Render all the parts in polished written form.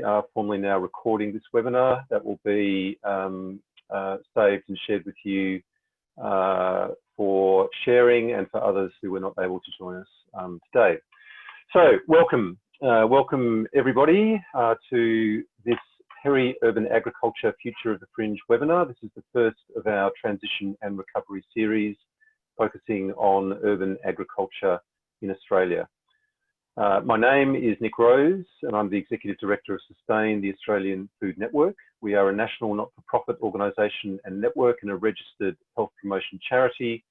are formally now recording this webinar that will be saved and shared with you for sharing and for others who were not able to join us today. So welcome everybody to this Peri-Urban Agriculture Future of the Fringe webinar. This is the first of our transition and recovery series focusing on urban agriculture in Australia. My name is Nick Rose and I'm the Executive Director of Sustain, the Australian Food Network. We are a national not-for-profit organisation and network and a registered health promotion charity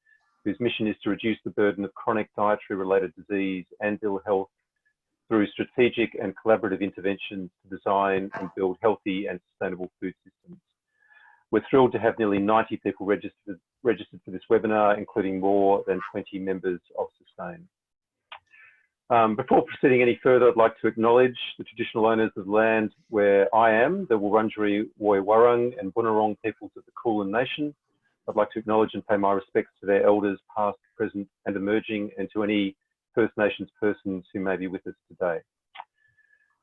whose mission is to reduce the burden of chronic dietary related disease and ill health through strategic and collaborative interventions to design and build healthy and sustainable food systems. We're thrilled to have nearly 90 people registered for this webinar, including more than 20 members of Sustain. Before proceeding any further, I'd like to acknowledge the traditional owners of the land where I am, the Wurundjeri Woi-wurrung and Bunurong peoples of the Kulin Nation. I'd like to acknowledge and pay my respects to their elders, past, present and emerging, and to any First Nations persons who may be with us today.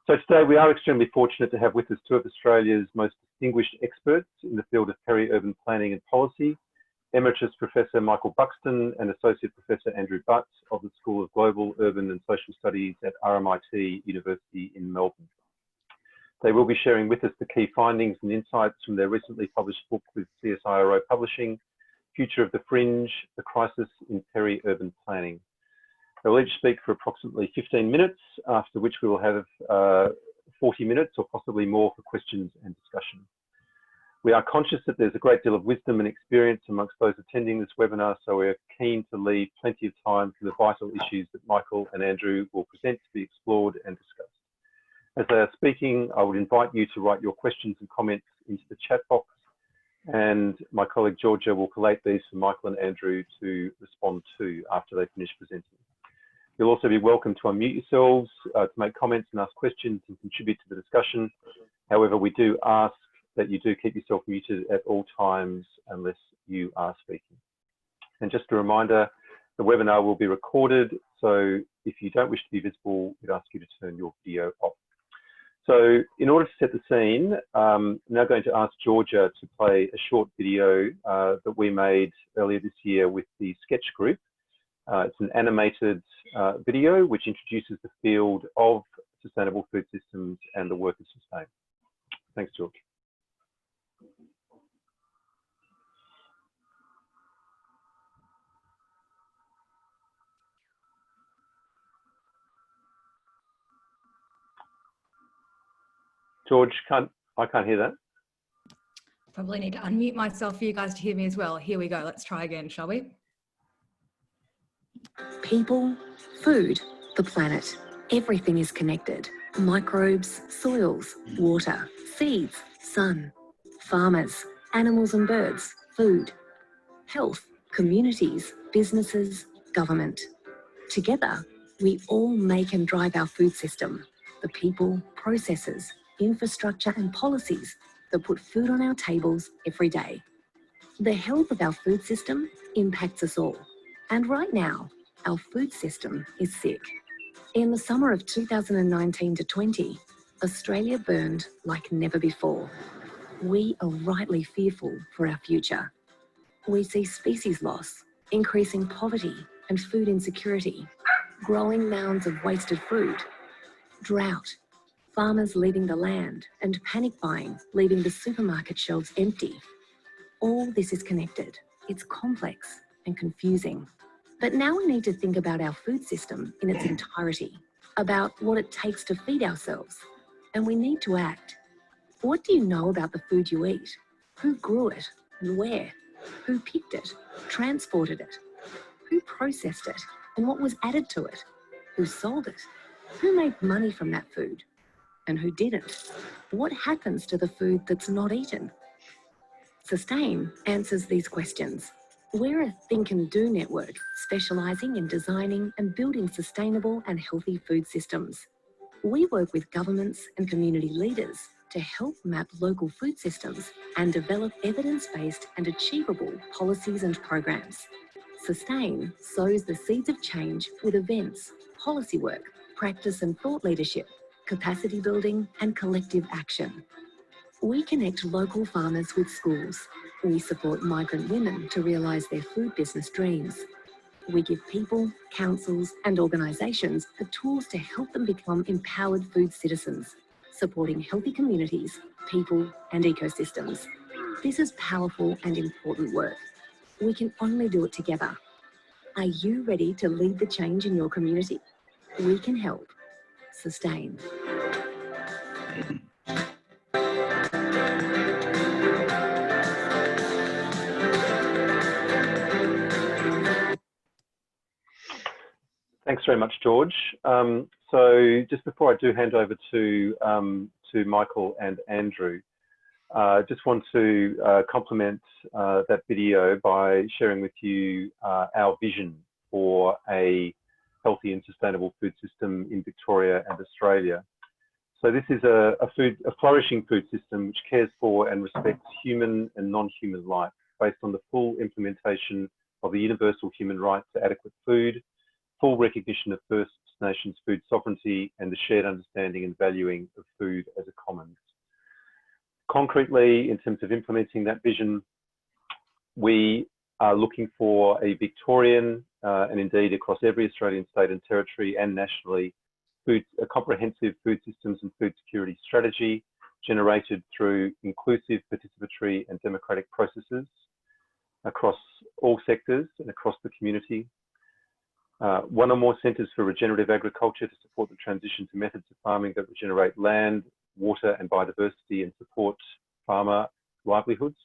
So today we are extremely fortunate to have with us two of Australia's most distinguished experts in the field of peri-urban planning and policy, Emeritus Professor Michael Buxton and Associate Professor Andrew Butts of the School of Global, Urban and Social Studies at RMIT University in Melbourne. They will be sharing with us the key findings and insights from their recently published book with CSIRO Publishing, Future of the Fringe, The Crisis in Peri-Urban Planning. They will each speak for approximately 15 minutes, after which we will have 40 minutes or possibly more for questions and discussion. We are conscious that there's a great deal of wisdom and experience amongst those attending this webinar, so we're keen to leave plenty of time for the vital issues that Michael and Andrew will present to be explored and discussed. As they are speaking, I would invite you to write your questions and comments into the chat box, and my colleague Georgia will collate these for Michael and Andrew to respond to after they finish presenting. You'll also be welcome to unmute yourselves to make comments and ask questions and contribute to the discussion. However, we do ask that you do keep yourself muted at all times unless you are speaking. And just a reminder, the webinar will be recorded, so if you don't wish to be visible, we'd ask you to turn your video off. So in order to set the scene, I'm now going to ask Georgia to play a short video that we made earlier this year with the Sketch Group. It's an animated video which introduces the field of sustainable food systems and the work of Sustain. Thanks, George. George, I can't hear that. Probably need to unmute myself for you guys to hear me as well. Here we go. Let's try again, shall we? People, food, the planet. Everything is connected. Microbes, soils, water, seeds, sun, farmers, animals and birds, food, health, communities, businesses, government. Together, we all make and drive our food system. The people, processes, infrastructure and policies that put food on our tables every day. The health of our food system impacts us all. And right now, our food system is sick. In the summer of 2019 to 20, Australia burned like never before. We are rightly fearful for our future. We see species loss, increasing poverty and food insecurity, growing mounds of wasted food, drought, farmers leaving the land, and panic buying, leaving the supermarket shelves empty. All this is connected. It's complex and confusing. But now we need to think about our food system in its entirety, about what it takes to feed ourselves. And we need to act. What do you know about the food you eat? Who grew it and where? Who picked it, transported it? Who processed it and what was added to it? Who sold it? Who made money from that food? And who didn't? What happens to the food that's not eaten? Sustain answers these questions. We're a think and do network specialising in designing and building sustainable and healthy food systems. We work with governments and community leaders to help map local food systems and develop evidence-based and achievable policies and programs. Sustain sows the seeds of change with events, policy work, practice and thought leadership, capacity building and collective action. We connect local farmers with schools. We support migrant women to realise their food business dreams. We give people, councils and organisations the tools to help them become empowered food citizens, supporting healthy communities, people and ecosystems. This is powerful and important work. We can only do it together. Are you ready to lead the change in your community? We can help. Sustain. Thanks very much, George. So just before I do hand over to Michael and Andrew, just want to complement that video by sharing with you our vision for a healthy and sustainable food system in Victoria and Australia. So this is a flourishing food system which cares for and respects human and non-human life based on the full implementation of the universal human right to adequate food, full recognition of First Nations food sovereignty, and the shared understanding and valuing of food as a commons. Concretely, in terms of implementing that vision, we are looking for a Victorian, and indeed across every Australian state and territory and nationally, a comprehensive food systems and food security strategy generated through inclusive, participatory and democratic processes across all sectors and across the community. One or more centres for regenerative agriculture to support the transition to methods of farming that regenerate land, water and biodiversity and support farmer livelihoods.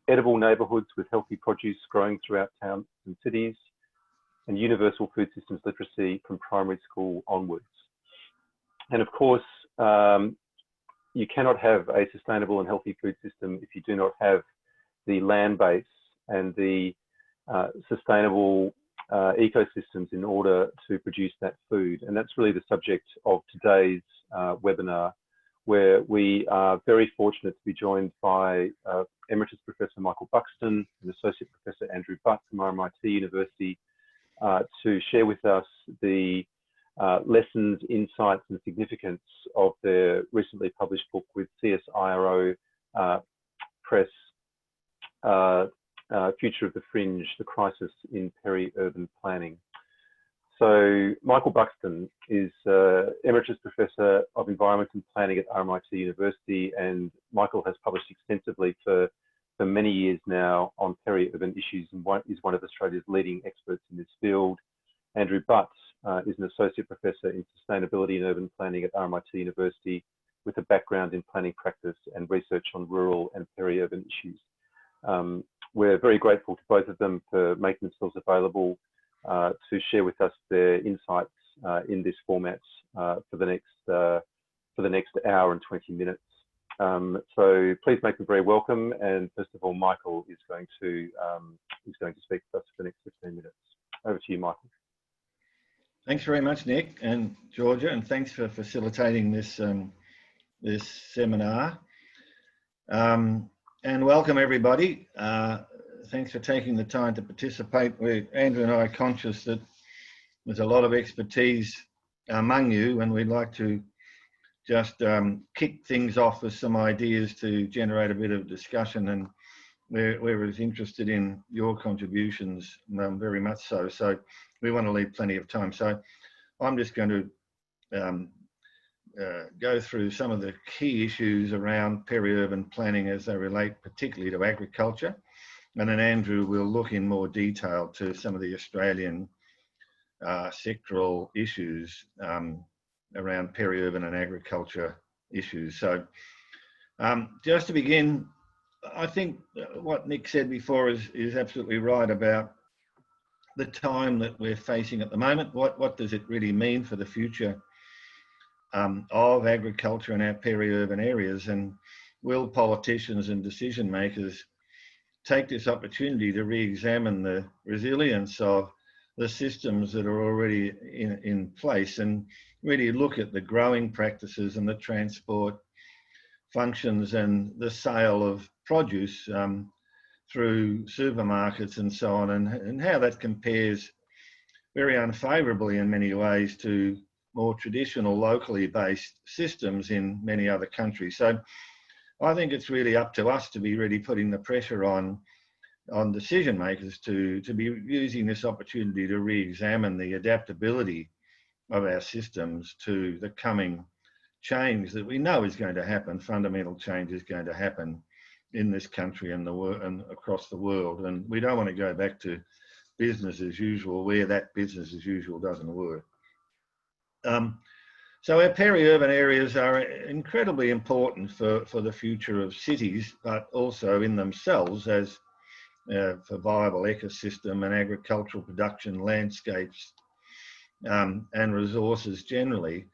Edible neighbourhoods with healthy produce growing throughout towns and cities, and universal food systems literacy from primary school onwards. And of course, you cannot have a sustainable and healthy food system if you do not have the land base and the sustainable ecosystems in order to produce that food. And that's really the subject of today's webinar, where we are very fortunate to be joined by Emeritus Professor Michael Buxton and Associate Professor Andrew Butt from RMIT University to share with us the lessons, insights and significance of their recently published book with CSIRO Press, Future of the Fringe, The Crisis in Peri-Urban Planning. So Michael Buxton is Emeritus Professor of Environment and Planning at RMIT University, and Michael has published extensively for many years now on peri-urban issues and is one of Australia's leading experts in this field. Andrew Butt is an Associate Professor in Sustainability and Urban Planning at RMIT University with a background in planning practice and research on rural and peri-urban issues. We're very grateful to both of them for making themselves available to share with us their insights in this format for the next hour and 20 minutes. So please make them very welcome. And first of all, Michael is going to speak to us for the next 15 minutes. Over to you, Michael. Thanks very much, Nick and Georgia, and thanks for facilitating this this seminar. And welcome everybody. Thanks for taking the time to participate. Andrew and I are conscious that there's a lot of expertise among you, and we'd like to just kick things off with some ideas to generate a bit of discussion, and we're as interested in your contributions, very much so. So we want to leave plenty of time. So I'm just going to go through some of the key issues around peri-urban planning as they relate particularly to agriculture. And then Andrew will look in more detail to some of the Australian sectoral issues around peri-urban and agriculture issues. So just to begin, I think what Nick said before is absolutely right about the time that we're facing at the moment. What does it really mean for the future of agriculture in our peri-urban areas, and will politicians and decision makers take this opportunity to re-examine the resilience of the systems that are already in place and really look at the growing practices and the transport functions and the sale of produce through supermarkets and so on, and how that compares very unfavourably in many ways to more traditional, locally based systems in many other countries. So I think it's really up to us to be really putting the pressure on decision makers to be using this opportunity to re-examine the adaptability of our systems to the coming change that we know is going to happen. Fundamental change is going to happen in this country and across the world, and we don't want to go back to business as usual where that business as usual doesn't work. So our peri-urban areas are incredibly important for the future of cities, but also in themselves as for viable ecosystem and agricultural production landscapes and resources generally.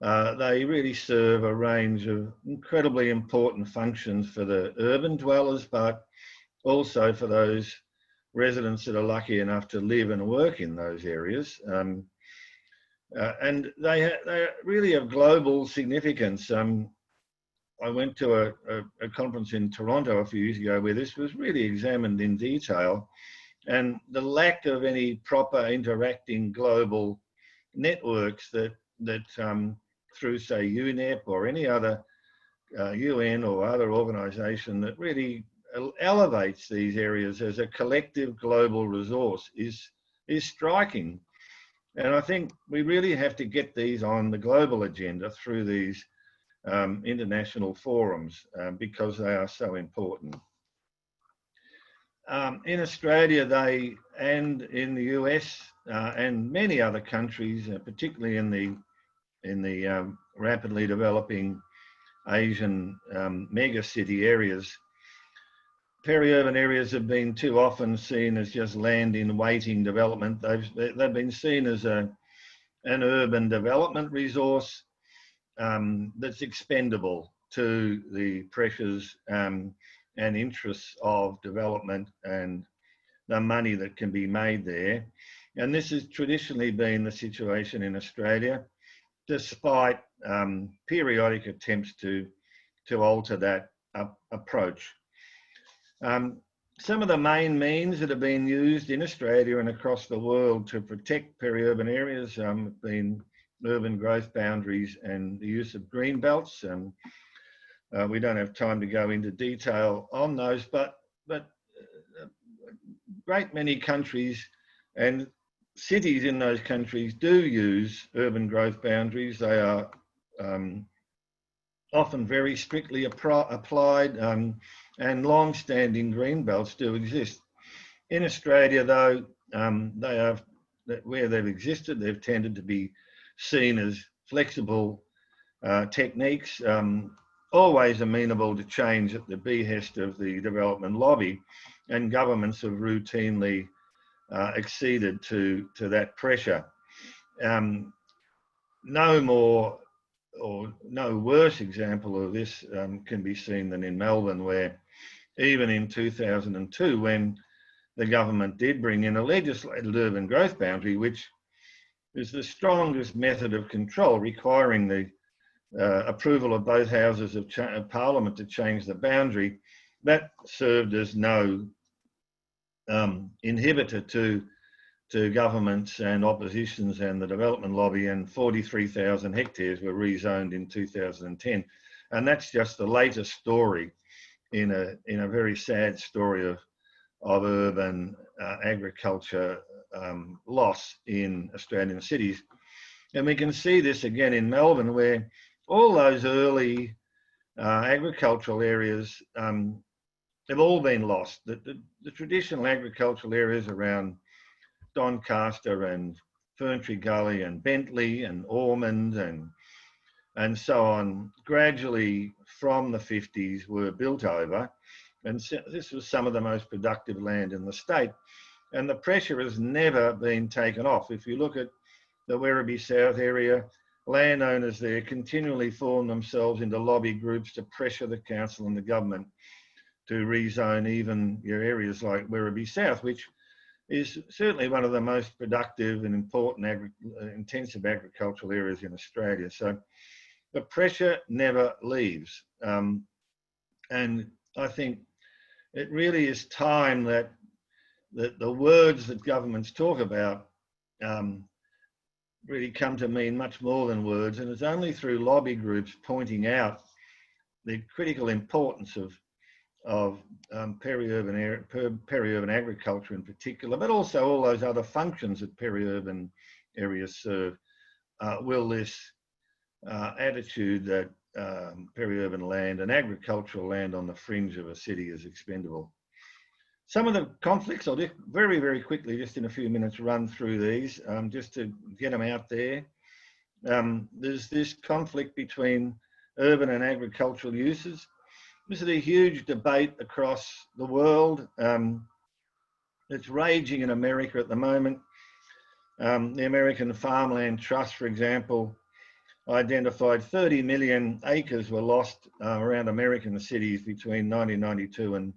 They really serve a range of incredibly important functions for the urban dwellers, but also for those residents that are lucky enough to live and work in those areas. And they really have global significance. I went to a conference in Toronto a few years ago where this was really examined in detail, and the lack of any proper interacting global networks that through, say, UNEP or any other UN or other organisation that really elevates these areas as a collective global resource is striking. And I think we really have to get these on the global agenda through these international forums because they are so important. In Australia, and in the US and many other countries, particularly in the rapidly developing Asian mega city areas, peri-urban areas have been too often seen as just land in waiting development. They've been seen as an urban development resource that's expendable to the pressures and interests of development and the money that can be made there. And this has traditionally been the situation in Australia, despite periodic attempts to alter that approach. Some of the main means that have been used in Australia and across the world to protect peri-urban areas have been urban growth boundaries and the use of green belts. We don't have time to go into detail on those, but a great many countries and cities in those countries do use urban growth boundaries. They are often very strictly applied, and long-standing green belts do exist. In Australia, though, where they've existed, they've tended to be seen as flexible techniques, always amenable to change at the behest of the development lobby, and governments have routinely acceded to that pressure. No more or no worse example of this can be seen than in Melbourne, where even in 2002, when the government did bring in a legislated urban growth boundary, which is the strongest method of control, requiring the approval of both houses of Parliament to change the boundary, that served as no inhibitor to governments and oppositions and the development lobby, and 43,000 hectares were rezoned in 2010. And that's just the latest story in a very sad story of urban agriculture loss in Australian cities. And we can see this again in Melbourne, where all those early agricultural areas have all been lost. The traditional agricultural areas around Doncaster and Ferntree Gully and Bentley and Ormond and so on, gradually from the 50s were built over. And this was some of the most productive land in the state. And the pressure has never been taken off. If you look at the Werribee South area, landowners there continually form themselves into lobby groups to pressure the council and the government to rezone even your areas like Werribee South, which is certainly one of the most productive and important intensive agricultural areas in Australia. So the pressure never leaves. And I think it really is time that the words that governments talk about really come to mean much more than words, and it's only through lobby groups pointing out the critical importance of peri-urban agriculture in particular, but also all those other functions that peri-urban areas serve. Will this attitude that peri-urban land and agricultural land on the fringe of a city is expendable? Some of the conflicts, I'll just very, very quickly, just in a few minutes, run through these, just to get them out there. There's this conflict between urban and agricultural uses. This is a huge debate across the world. It's raging in America at the moment. The American Farmland Trust, for example, identified 30 million acres were lost around American cities between 1992 and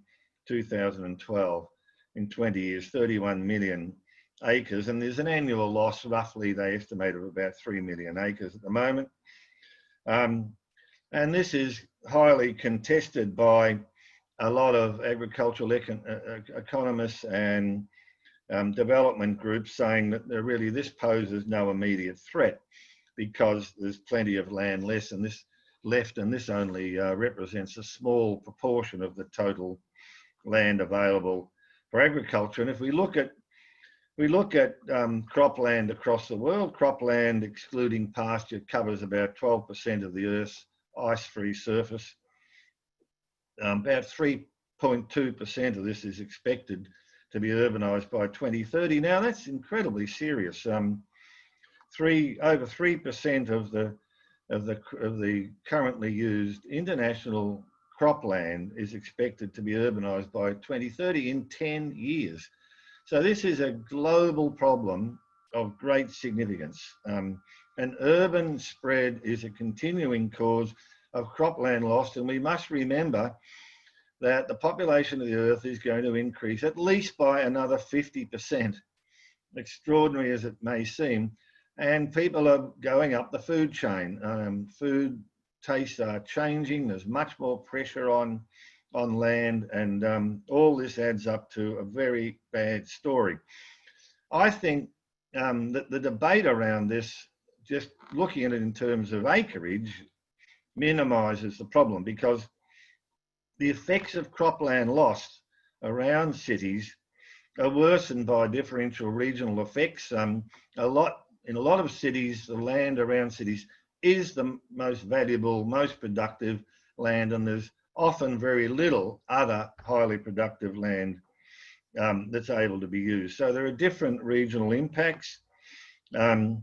2012. In 20 years, 31 million acres, and there's an annual loss, roughly they estimate, of about 3 million acres at the moment. And this is highly contested by a lot of agricultural economists and development groups, saying that really this poses no immediate threat because there's plenty of land left, and this only represents a small proportion of the total land available for agriculture. And if we look at cropland across the world, cropland excluding pasture covers about 12% of the Earth's ice-free surface. About 3.2% of this is expected to be urbanised by 2030. Now that's incredibly serious. Over 3% of the currently used international cropland is expected to be urbanised by 2030 in 10 years. So this is a global problem of great significance. And urban spread is a continuing cause of cropland loss, and we must remember that the population of the Earth is going to increase at least by another 50%, extraordinary as it may seem, and people are going up the food chain. Food tastes are changing, there's much more pressure on land, and all this adds up to a very bad story. I think that the debate around this, just looking at it in terms of acreage, minimises the problem, because the effects of cropland loss around cities are worsened by differential regional effects. In a lot of cities, the land around cities is the most valuable, most productive land, and there's often very little other highly productive land that's able to be used. So there are different regional impacts. There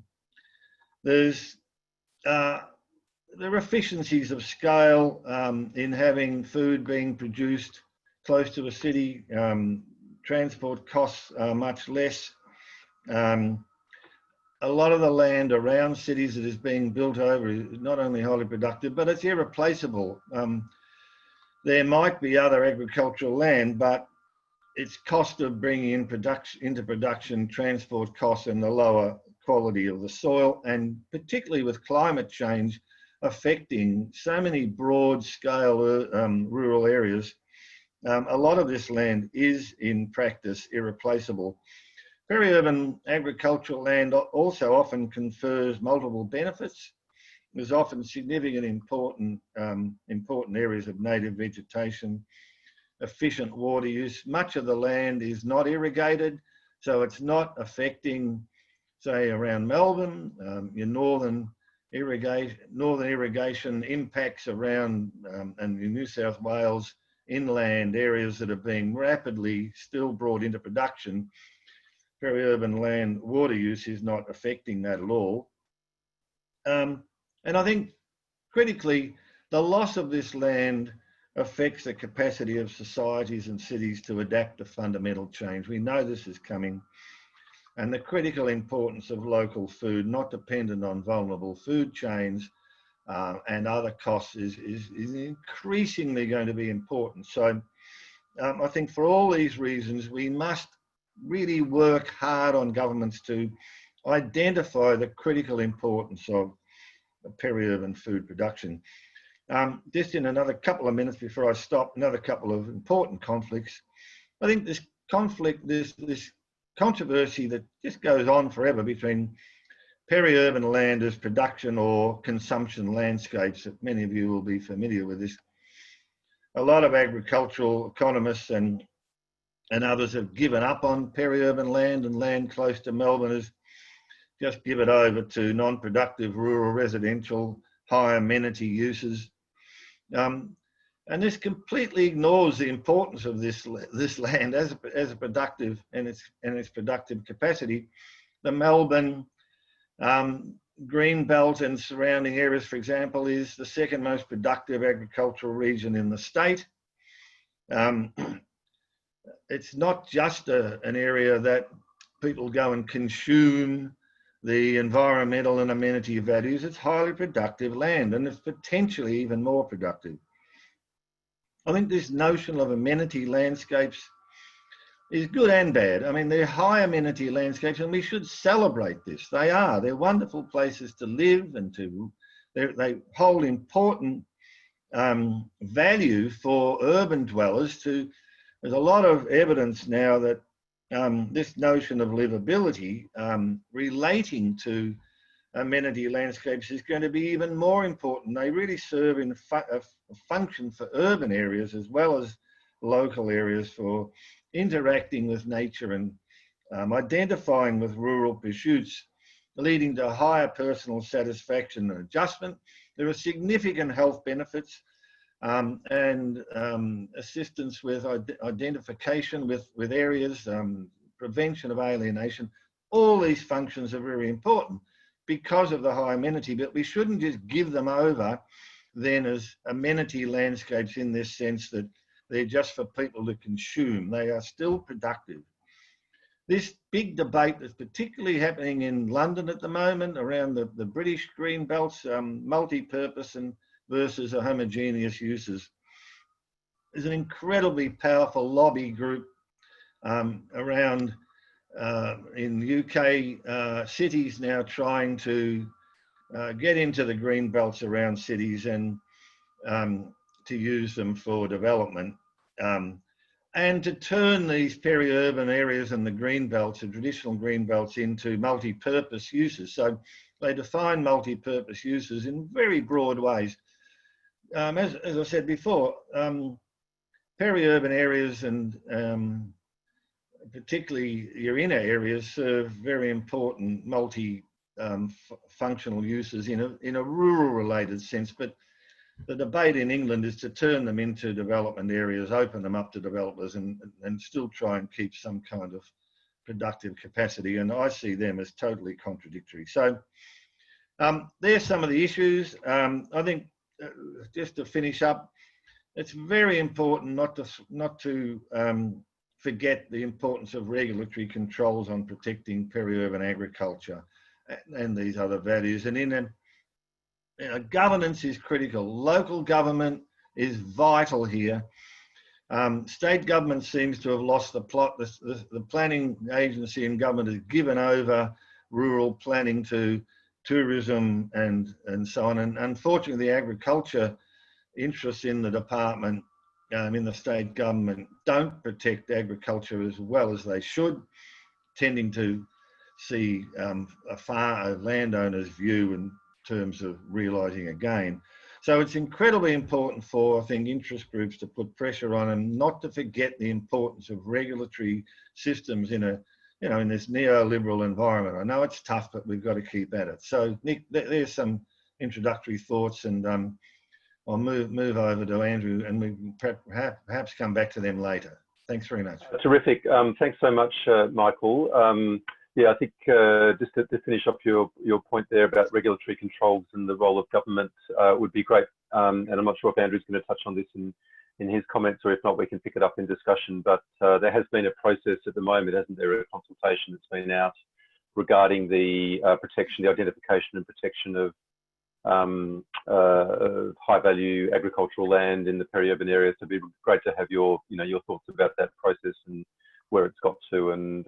are efficiencies of scale in having food being produced close to a city. Transport costs are much less. A lot of the land around cities that is being built over is not only highly productive, but it's irreplaceable. There might be other agricultural land, but its cost of bringing into production, transport costs, and the lower quality of the soil, and particularly with climate change affecting so many broad scale rural areas, a lot of this land is in practice irreplaceable. Peri-urban agricultural land also often confers multiple benefits. There's often significant important areas of native vegetation, efficient water use. Much of the land is not irrigated, so it's not affecting, say, around Melbourne, your northern irrigation impacts around and in New South Wales, inland areas that are being rapidly still brought into production. Peri-urban land water use is not affecting that at all. And I think critically, the loss of this land affects the capacity of societies and cities to adapt to fundamental change. We know this is coming, and the critical importance of local food, not dependent on vulnerable food chains and other costs, is increasingly going to be important. So I think for all these reasons, we must really work hard on governments to identify the critical importance of peri-urban food production. Just in another couple of minutes before I stop, another couple of important conflicts. I think this conflict, this controversy that just goes on forever between peri-urban land as production or consumption landscapes. That many of you will be familiar with this. A lot of agricultural economists and others have given up on peri-urban land, and land close to Melbourne is just give it over to non-productive rural residential high amenity uses. And this completely ignores the importance of this land as a productive and its productive capacity. The Melbourne green belt and surrounding areas, for example, is the second most productive agricultural region in the state. It's not just an area that people go and consume the environmental and amenity values. It's highly productive land, and it's potentially even more productive. I think this notion of amenity landscapes is good and bad. I mean, they're high amenity landscapes, and we should celebrate this. They are. They're wonderful places to live, and they hold important value for urban dwellers. There's a lot of evidence now that this notion of livability relating to amenity landscapes is going to be even more important. They really serve in a function for urban areas as well as local areas for interacting with nature and identifying with rural pursuits, leading to higher personal satisfaction and adjustment. There are significant health benefits and assistance with identification with areas, prevention of alienation. All these functions are very important because of the high amenity, but we shouldn't just give them over then as amenity landscapes in this sense that they're just for people to consume. They are still productive. This big debate that's particularly happening in London at the moment around the British green belts, multi-purpose and versus a homogeneous uses, is an incredibly powerful lobby group around in UK cities now trying to get into the green belts around cities and to use them for development and to turn these peri-urban areas and the green belts, the traditional green belts, into multi-purpose uses. So they define multi-purpose uses in very broad ways. As I said before, peri-urban areas and particularly your inner areas serve very important multi-functional uses in a rural-related sense. But the debate in England is to turn them into development areas, open them up to developers, and still try and keep some kind of productive capacity. And I see them as totally contradictory. So there's some of the issues. I think just to finish up, it's very important not to forget the importance of regulatory controls on protecting peri-urban agriculture and these other values. And governance is critical. Local government is vital here. State government seems to have lost the plot. The planning agency and government has given over rural planning to tourism and so on. And unfortunately, the agriculture interests in the department, in the state government, don't protect agriculture as well as they should, tending to see a landowner's view in terms of realising a gain. So it's incredibly important for, I think, interest groups to put pressure on and not to forget the importance of regulatory systems in this neoliberal environment. I know it's tough, but we've got to keep at it. So Nick, there's some introductory thoughts, and I'll move over to Andrew, and we can perhaps come back to them later. Thanks very much. Terrific. Thanks so much, Michael. Yeah, I think just to finish up your point there about regulatory controls and the role of government would be great. And I'm not sure if Andrew's going to touch on this in his comments, or if not, we can pick it up in discussion. But there has been a process at the moment, hasn't there, a consultation that's been out regarding the protection, the identification and protection of high value agricultural land in the peri-urban areas. So it'd be great to have your thoughts about that process and where it's got to, and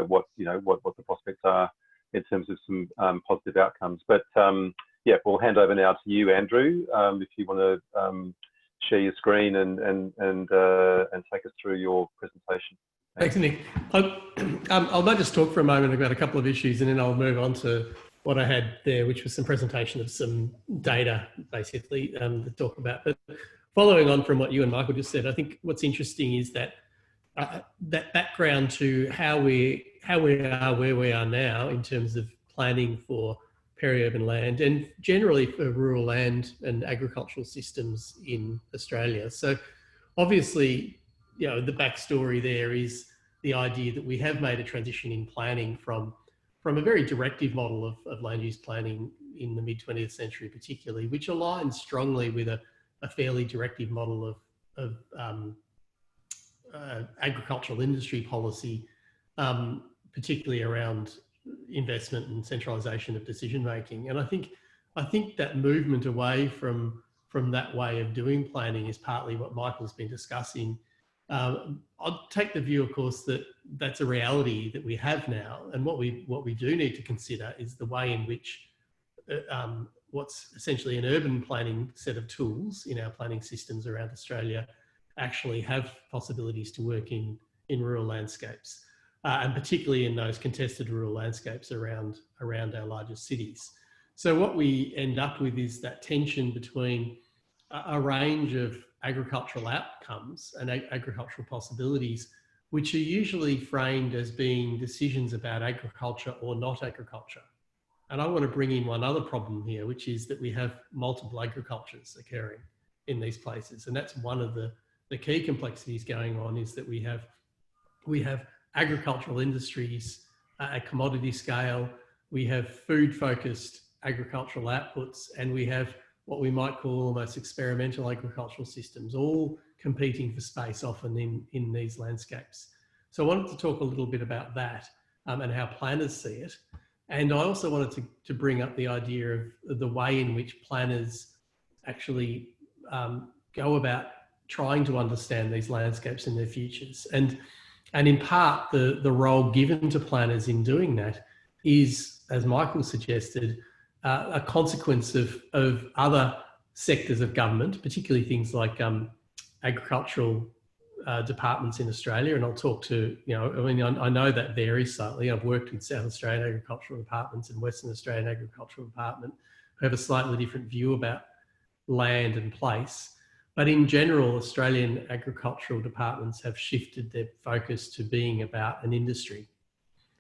what the prospects are in terms of some positive outcomes. But yeah, we'll hand over now to you, Andrew, if you want to share your screen and take us through your presentation. Thanks, Nick. I might just talk for a moment about a couple of issues, and then I'll move on to what I had there, which was some presentation of some data, basically, to talk about. But following on from what you and Michael just said, I think what's interesting is that that background to how we are where we are now in terms of planning for peri-urban land and generally for rural land and agricultural systems in Australia. So obviously, you know, the backstory there is the idea that we have made a transition in planning from a very directive model of land use planning in the mid-20th century particularly, which aligns strongly with a fairly directive model of agricultural industry policy, particularly around investment and centralisation of decision making. And I think that movement away from that way of doing planning is partly what Michael's been discussing. I'll take the view, of course, that that's a reality that we have now, and what we do need to consider is the way in which what's essentially an urban planning set of tools in our planning systems around Australia actually have possibilities to work in rural landscapes, and particularly in those contested rural landscapes around our largest cities. So what we end up with is that tension between a range of agricultural outcomes and agricultural possibilities, which are usually framed as being decisions about agriculture or not agriculture. And I want to bring in one other problem here, which is that we have multiple agricultures occurring in these places. And that's one of the key complexities going on, is that we have agricultural industries at commodity scale, we have food-focused agricultural outputs, and we have what we might call almost experimental agricultural systems, all competing for space often in these landscapes. So I wanted to talk a little bit about that and how planners see it. And I also wanted to bring up the idea of the way in which planners actually go about trying to understand these landscapes and their futures. And in part, the role given to planners in doing that is, as Michael suggested, a consequence of other sectors of government, particularly things like agricultural departments in Australia. And I'll talk to, I know that varies slightly. I've worked with South Australian agricultural departments and Western Australian agricultural department who have a slightly different view about land and place. But in general, Australian agricultural departments have shifted their focus to being about an industry.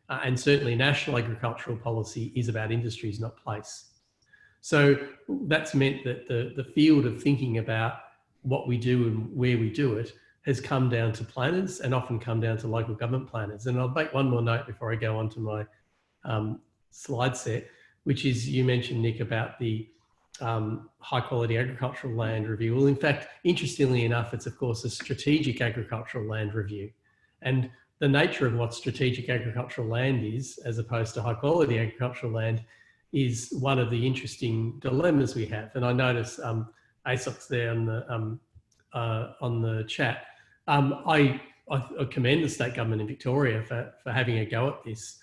And certainly national agricultural policy is about industries, not place. So that's meant that the field of thinking about what we do and where we do it has come down to planners and often come down to local government planners. And I'll make one more note before I go on to my slide set, which is, you mentioned, Nick, about the high quality agricultural land review. Well, in fact, interestingly enough, it's of course a strategic agricultural land review. And the nature of what strategic agricultural land is, as opposed to high quality agricultural land, is one of the interesting dilemmas we have. And I notice ASOC's there on the chat. I commend the state government in Victoria for having a go at this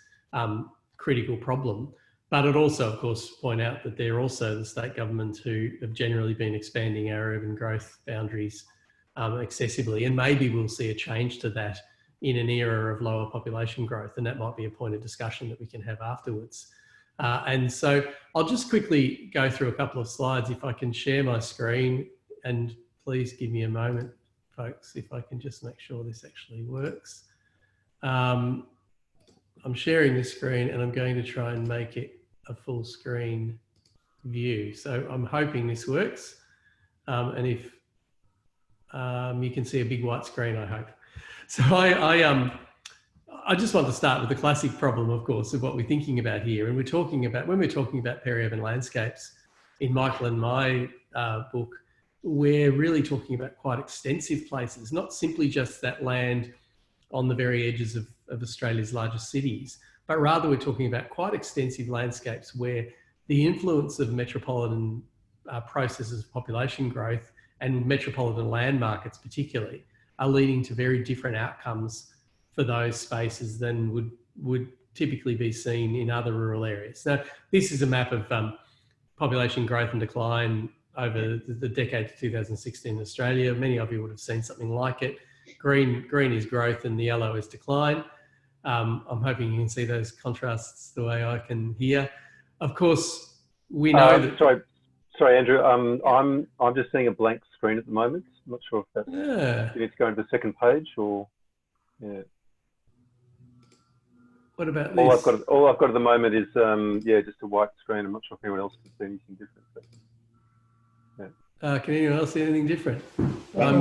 critical problem. But it also, of course, point out that they're also the state government who have generally been expanding our urban growth boundaries excessively. And maybe we'll see a change to that in an era of lower population growth. And that might be a point of discussion that we can have afterwards. And so I'll just quickly go through a couple of slides. If I can share my screen, and please give me a moment, folks, if I can just make sure this actually works. I'm sharing the screen and I'm going to try and make it a full screen view. So I'm hoping this works. And if you can see a big white screen, I hope. So I just want to start with the classic problem, of course, of what we're thinking about here. And when we're talking about peri-urban landscapes, in Michael and my book, we're really talking about quite extensive places, not simply just that land on the very edges of Australia's largest cities, but rather we're talking about quite extensive landscapes where the influence of metropolitan processes of population growth and metropolitan land markets particularly are leading to very different outcomes for those spaces than would typically be seen in other rural areas. Now, this is a map of population growth and decline over the decade to 2016 in Australia. Many of you would have seen something like it. Green is growth and the yellow is decline. I'm hoping you can see those contrasts the way I can here. of course, we know that. Sorry, Andrew. I'm just seeing a blank screen at the moment. I'm not sure if that's. Yeah. You need to go into the second page, or yeah. What about this? All I've got at the moment is just a white screen. I'm not sure if anyone else can see anything different. But, yeah. Can anyone else see anything different? I've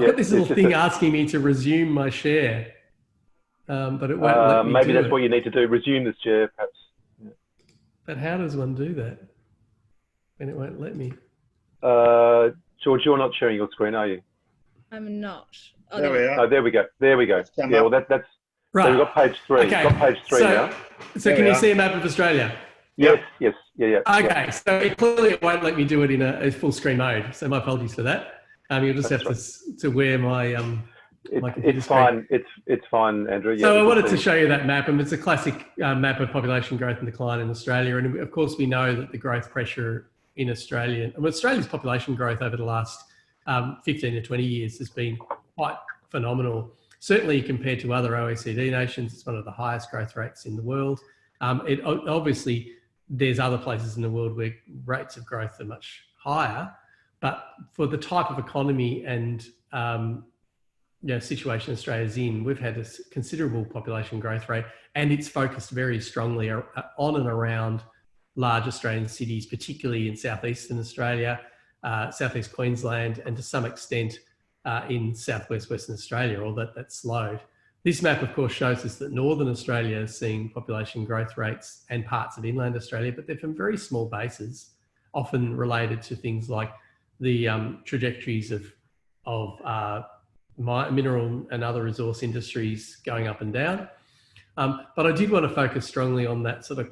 Yeah, got this little thing asking me to resume my share, but it won't let me maybe do that's it. what you need to do. Resume this share, perhaps. Yeah. But how does one do that? And it won't let me. George, you're not sharing your screen, are you? I'm not. Oh, there we are. Oh, there we go. There we go. Yeah, well, that's right. So we've got page 3. Okay. We've got page 3 now. So can you see a map of Australia? Yes. Yeah. Okay. So clearly it won't let me do it in a full screen mode. So my apologies for that. You'll just have to wear my my computer screen. It's fine, Andrew. Yeah, so I wanted to show you that map, and it's a classic map of population growth and decline in Australia. And of course, we know that the growth pressure in Australia, Australia's population growth over the last 15 to 20 years has been quite phenomenal. Certainly compared to other OECD nations, it's one of the highest growth rates in the world. Obviously, there's other places in the world where rates of growth are much higher, but for the type of economy and situation Australia's in, we've had a considerable population growth rate, and it's focused very strongly on and around large Australian cities, particularly in southeastern Australia, southeast Queensland, and to some extent in southwest Western Australia, although that's slowed. This map, of course, shows us that Northern Australia is seeing population growth rates and parts of inland Australia, but they're from very small bases, often related to things like the trajectories of mineral and other resource industries going up and down. But I did want to focus strongly on that sort of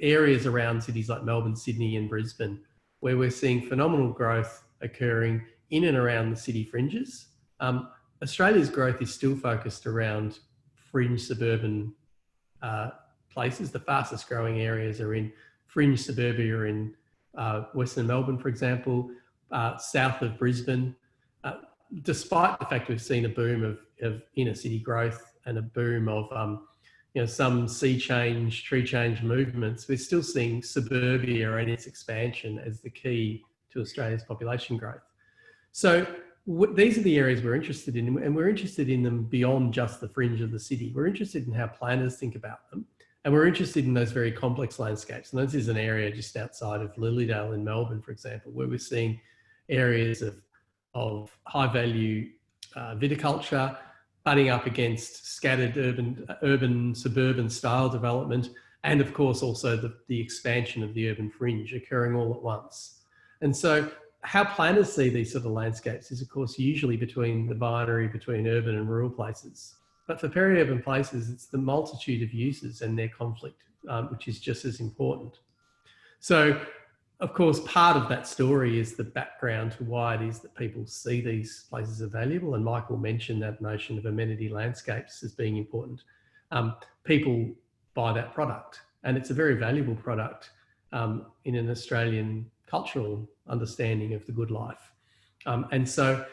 areas around cities like Melbourne, Sydney and Brisbane, where we're seeing phenomenal growth occurring in and around the city fringes. Australia's growth is still focused around fringe suburban places. The fastest growing areas are in fringe suburbia in Western Melbourne, for example, south of Brisbane. Despite the fact we've seen a boom of inner city growth and a boom of some sea change, tree change movements, we're still seeing suburbia and its expansion as the key to Australia's population growth. So these are the areas we're interested in, and we're interested in them beyond just the fringe of the city. We're interested in how planners think about them, and we're interested in those very complex landscapes. And this is an area just outside of Lilydale in Melbourne, for example, where we're seeing areas of high value viticulture butting up against scattered urban suburban style development, and of course also the expansion of the urban fringe occurring all at once. And so how planners see these sort of landscapes is of course usually between the binary between urban and rural places. But for peri-urban places, it's the multitude of uses and their conflict, which is just as important. So of course, part of that story is the background to why it is that people see these places as valuable. And Michael mentioned that notion of amenity landscapes as being important. People buy that product, and it's a very valuable product in an Australian cultural understanding of the good life. And so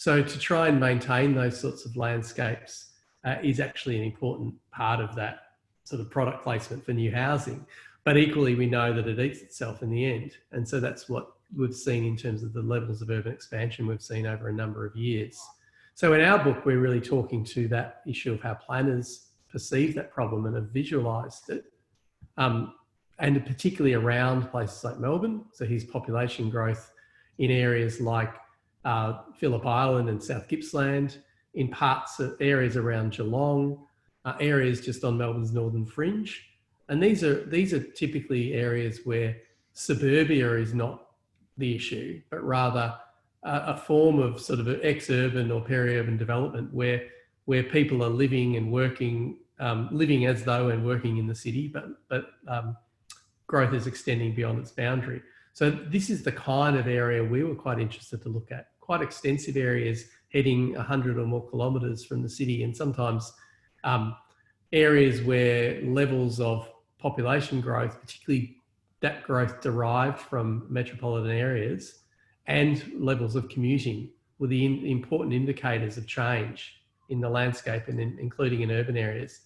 to try and maintain those sorts of landscapes is actually an important part of that sort of product placement for new housing. But equally, we know that it eats itself in the end. And so that's what we've seen in terms of the levels of urban expansion we've seen over a number of years. So in our book, we're really talking to that issue of how planners perceive that problem and have visualised it. And particularly around places like Melbourne. So here's population growth in areas like Phillip Island and South Gippsland, in parts of areas around Geelong, areas just on Melbourne's northern fringe. And these are typically areas where suburbia is not the issue, but rather a form of sort of ex-urban or peri-urban development where people are living and working, living as though and working in the city, but growth is extending beyond its boundary. So this is the kind of area we were quite interested to look at, quite extensive areas heading 100 or more kilometres from the city, and sometimes areas where levels of population growth, particularly that growth derived from metropolitan areas, and levels of commuting were the important indicators of change in the landscape, and including in urban areas.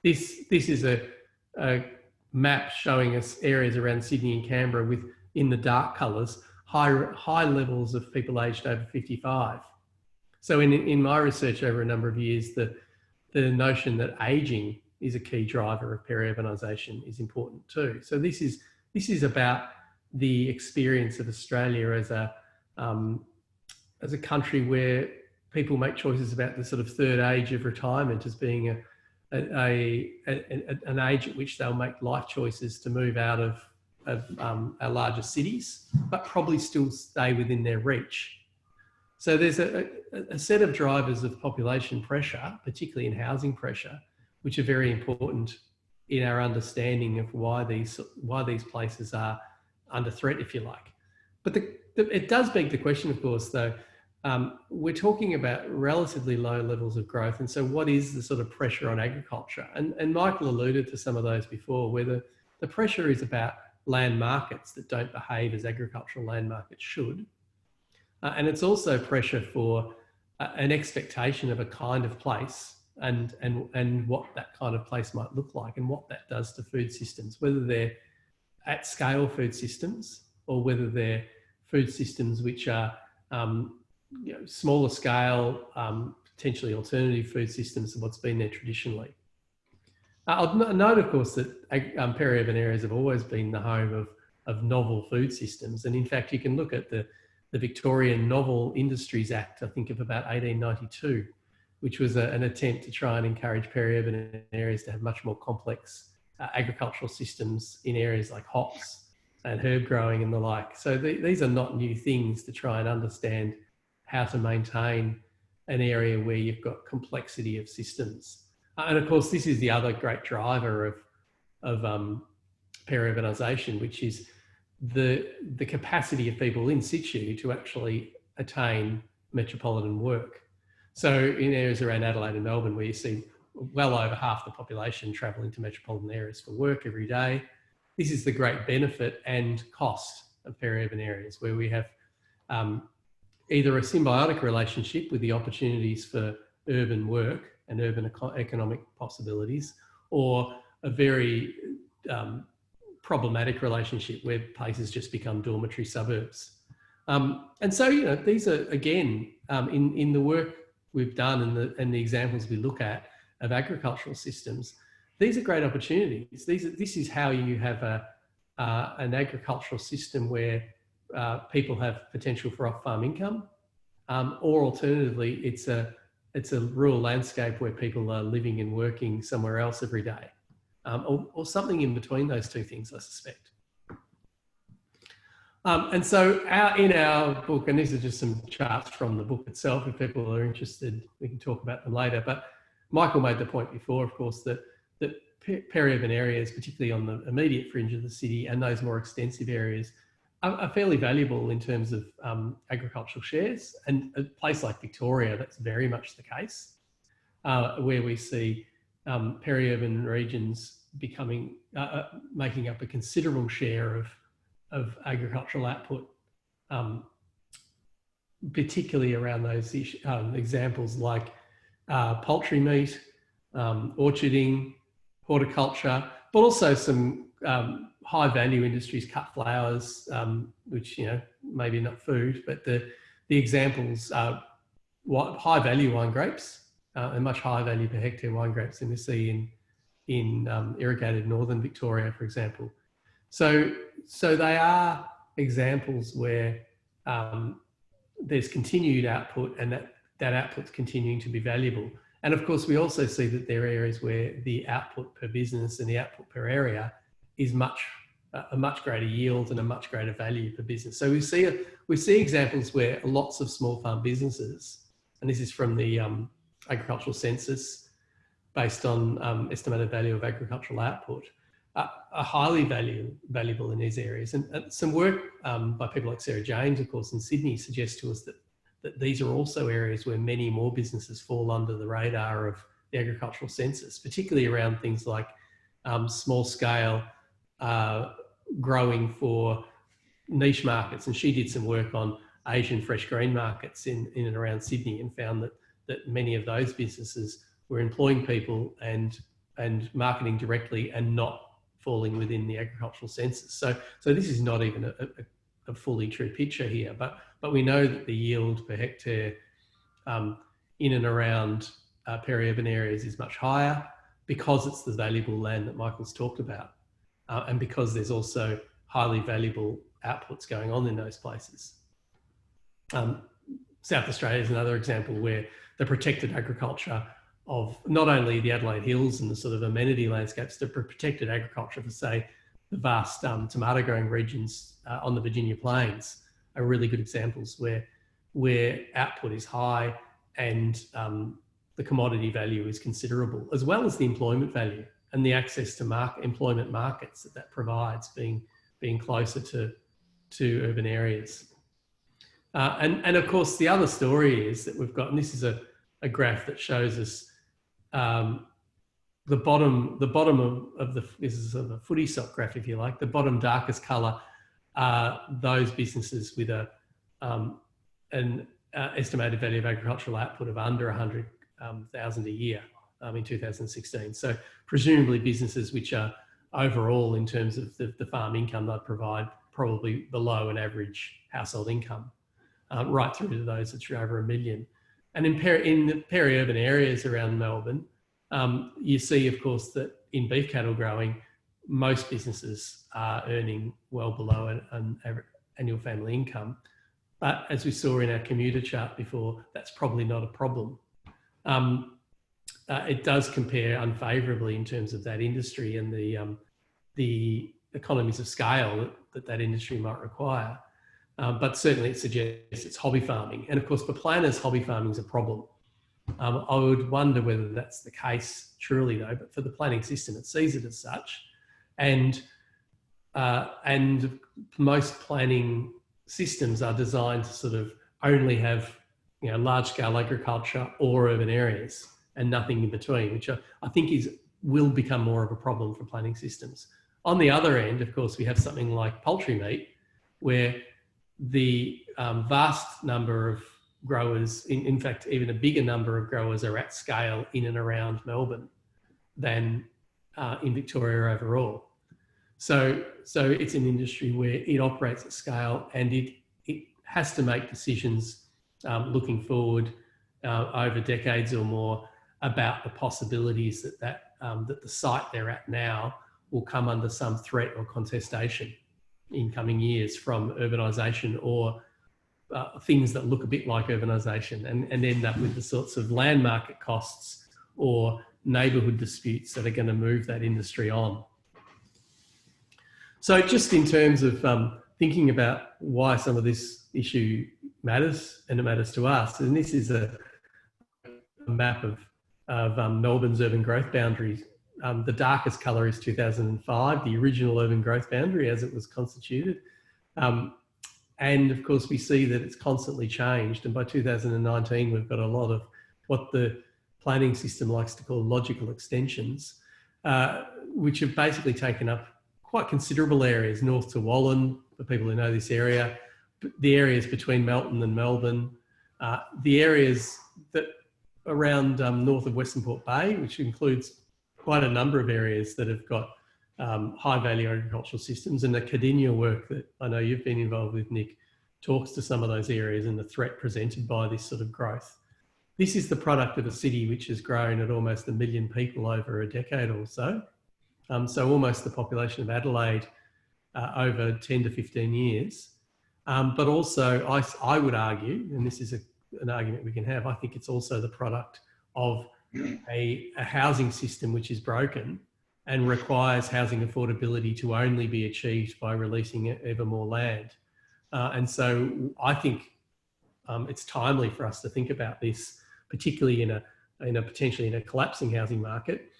This is a map showing us areas around Sydney and Canberra with, in the dark colours, high levels of people aged over 55. So in my research over a number of years, the notion that ageing is a key driver of peri-urbanisation is important too. So this is about the experience of Australia as a country where people make choices about the sort of third age of retirement as being an age at which they'll make life choices to move out of our larger cities, but probably still stay within their reach. So there's a set of drivers of population pressure, particularly in housing pressure, which are very important in our understanding of why these places are under threat, if you like. But it does beg the question, of course, though, we're talking about relatively low levels of growth. And so what is the sort of pressure on agriculture? And Michael alluded to some of those before, where the pressure is about land markets that don't behave as agricultural land markets should. And it's also pressure for an expectation of a kind of place and what that kind of place might look like and what that does to food systems, whether they're at scale food systems or whether they're food systems which are smaller scale, potentially alternative food systems to what's been there traditionally. I'll note, of course, that peri-urban areas have always been the home of novel food systems. And in fact, you can look at the Victorian Novel Industries Act, I think of about 1892, which was an attempt to try and encourage peri-urban areas to have much more complex agricultural systems in areas like hops and herb growing and the like. So these are not new things to try and understand how to maintain an area where you've got complexity of systems. And of course, this is the other great driver of peri-urbanisation, which is the capacity of people in situ to actually attain metropolitan work. So in areas around Adelaide and Melbourne, where you see well over half the population travelling to metropolitan areas for work every day, this is the great benefit and cost of peri-urban areas, where we have either a symbiotic relationship with the opportunities for urban work and urban economic possibilities, or a very problematic relationship where places just become dormitory suburbs. And so, these are, again, in the work we've done and the examples we look at of agricultural systems, these are great opportunities. This is how you have an agricultural system where people have potential for off-farm income, or alternatively, it's a rural landscape where people are living and working somewhere else every day, or something in between those two things, I suspect. And so in our book, and these are just some charts from the book itself, if people are interested, we can talk about them later, but Michael made the point before, of course, that peri-urban areas, particularly on the immediate fringe of the city and those more extensive areas, are fairly valuable in terms of agricultural shares. And a place like Victoria, that's very much the case, where we see peri-urban regions becoming, making up a considerable share of agricultural output, particularly around those examples like poultry meat, orcharding, horticulture, but also some high value industries, cut flowers, which, maybe not food, but the examples are high value wine grapes, and much higher value per hectare wine grapes than we see in irrigated northern Victoria, for example. So they are examples where there's continued output, and that output's continuing to be valuable. And of course, we also see that there are areas where the output per business and the output per area is a much greater yield and a much greater value per business. So we see examples where lots of small farm businesses, and this is from the agricultural census based on estimated value of agricultural output, are highly valuable in these areas. And some work by people like Sarah James, of course, in Sydney suggests to us that these are also areas where many more businesses fall under the radar of the agricultural census, particularly around things like small scale growing for niche markets. And she did some work on Asian fresh green markets in and around Sydney, and found that many of those businesses were employing people and marketing directly and not falling within the agricultural census. So this is not even a fully true picture here, but we know that the yield per hectare in and around peri-urban areas is much higher because it's the valuable land that Michael's talked about, and because there's also highly valuable outputs going on in those places. South Australia is another example where the protected agriculture of not only the Adelaide Hills and the sort of amenity landscapes, the protected agriculture for, say, the vast tomato growing regions on the Virginia Plains are really good examples where output is high and the commodity value is considerable, as well as the employment value and the access to employment markets that provides, being closer to urban areas. And of course, the other story is that we've got, and this is a graph that shows us the bottom of this is sort of a footy sock graph, if you like. The bottom darkest colour are those businesses with an estimated value of agricultural output of under 100,000 a year in 2016. So presumably businesses which are overall, in terms of the farm income they'd provide, probably below an average household income, right through to those that are over $1 million. And in the peri-urban areas around Melbourne, you see, of course, that in beef cattle growing, most businesses are earning well below an average annual family income. But as we saw in our commuter chart before, that's probably not a problem. It does compare unfavourably in terms of that industry and the economies of scale that industry might require. But certainly it suggests it's hobby farming. And of course, for planners, hobby farming is a problem. I would wonder whether that's the case truly though, but for the planning system, it sees it as such. And most planning systems are designed to sort of only have, large scale agriculture or urban areas and nothing in between, which I think will become more of a problem for planning systems. On the other end, of course, we have something like poultry meat, where the vast number of growers, in fact, even a bigger number of growers are at scale in and around Melbourne than in Victoria overall. So it's an industry where it operates at scale and it has to make decisions looking forward over decades or more about the possibilities that the site they're at now will come under some threat or contestation in coming years from urbanisation or things that look a bit like urbanisation and end up with the sorts of land market costs or neighbourhood disputes that are going to move that industry on. So just in terms of thinking about why some of this issue matters, and it matters to us, and this is a map of Melbourne's urban growth boundaries. The darkest colour is 2005, the original urban growth boundary as it was constituted. And of course, we see that it's constantly changed. And by 2019, we've got a lot of what the planning system likes to call logical extensions, which have basically taken up quite considerable areas north to Wallan, for people who know this area, the areas between Melton and Melbourne, the areas that around north of Western Port Bay, which includes quite a number of areas that have got high value agricultural systems, and the Cardinia work that I know you've been involved with, Nick, talks to some of those areas and the threat presented by this sort of growth. This is the product of a city which has grown at almost 1 million people over a decade or so. So almost the population of Adelaide over 10 to 15 years. But also I would argue, and this is an argument we can have, I think it's also the product of a housing system which is broken and requires housing affordability to only be achieved by releasing ever more land. And so I think it's timely for us to think about this, particularly potentially in a collapsing housing market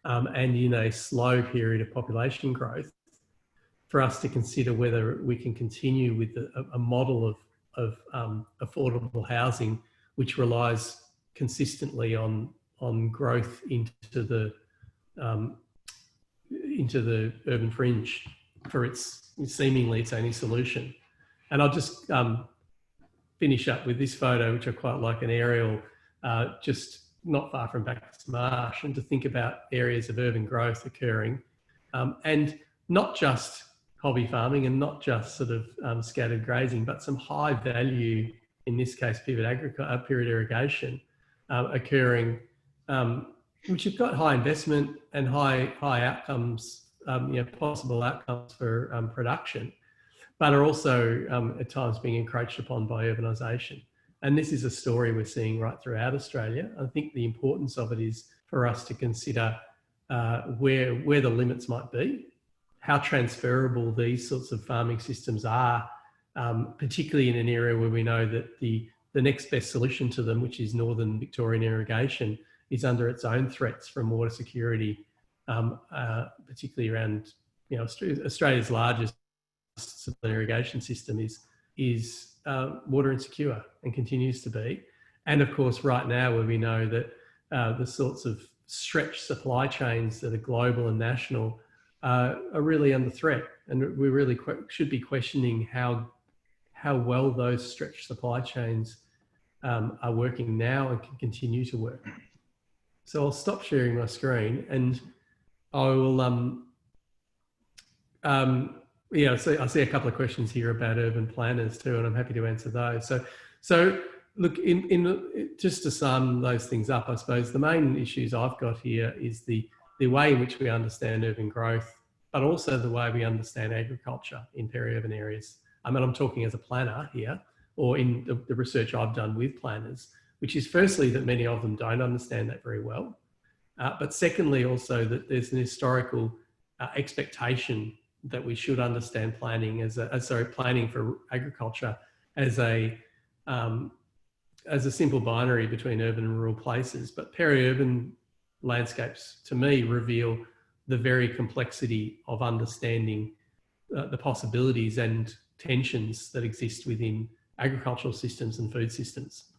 and in a slow period of population growth, for us to consider whether we can continue with a model of affordable housing which relies consistently on growth into the urban fringe for seemingly its only solution. And I'll just finish up with this photo, which I quite like, an aerial just not far from Bacchus Marsh, and to think about areas of urban growth occurring and not just hobby farming and not just sort of scattered grazing, but some high value, in this case, period irrigation occurring, which have got high investment and high outcomes, possible outcomes for production, but are also at times being encroached upon by urbanisation. And this is a story we're seeing right throughout Australia. I think the importance of it is for us to consider where the limits might be, how transferable these sorts of farming systems are, particularly in an area where we know that the next best solution to them, which is northern Victorian irrigation, is under its own threats from water security, particularly around, Australia's largest irrigation system is water insecure and continues to be. And of course, right now, where we know that the sorts of stretched supply chains that are global and national are really under threat, and we really should be questioning how well those stretched supply chains are working now and can continue to work. So I'll stop sharing my screen, and I will. So I see a couple of questions here about urban planners too, and I'm happy to answer those. So look, just to sum those things up, I suppose the main issues I've got here is the way in which we understand urban growth, but also the way we understand agriculture in peri-urban areas. I mean, I'm talking as a planner here, or in the research I've done with planners, which is firstly that many of them don't understand that very well. But secondly, also that there's an historical expectation that we should understand planning planning for agriculture as a simple binary between urban and rural places. But peri-urban landscapes, to me, reveal the very complexity of understanding the possibilities and tensions that exist within agricultural systems and food systems.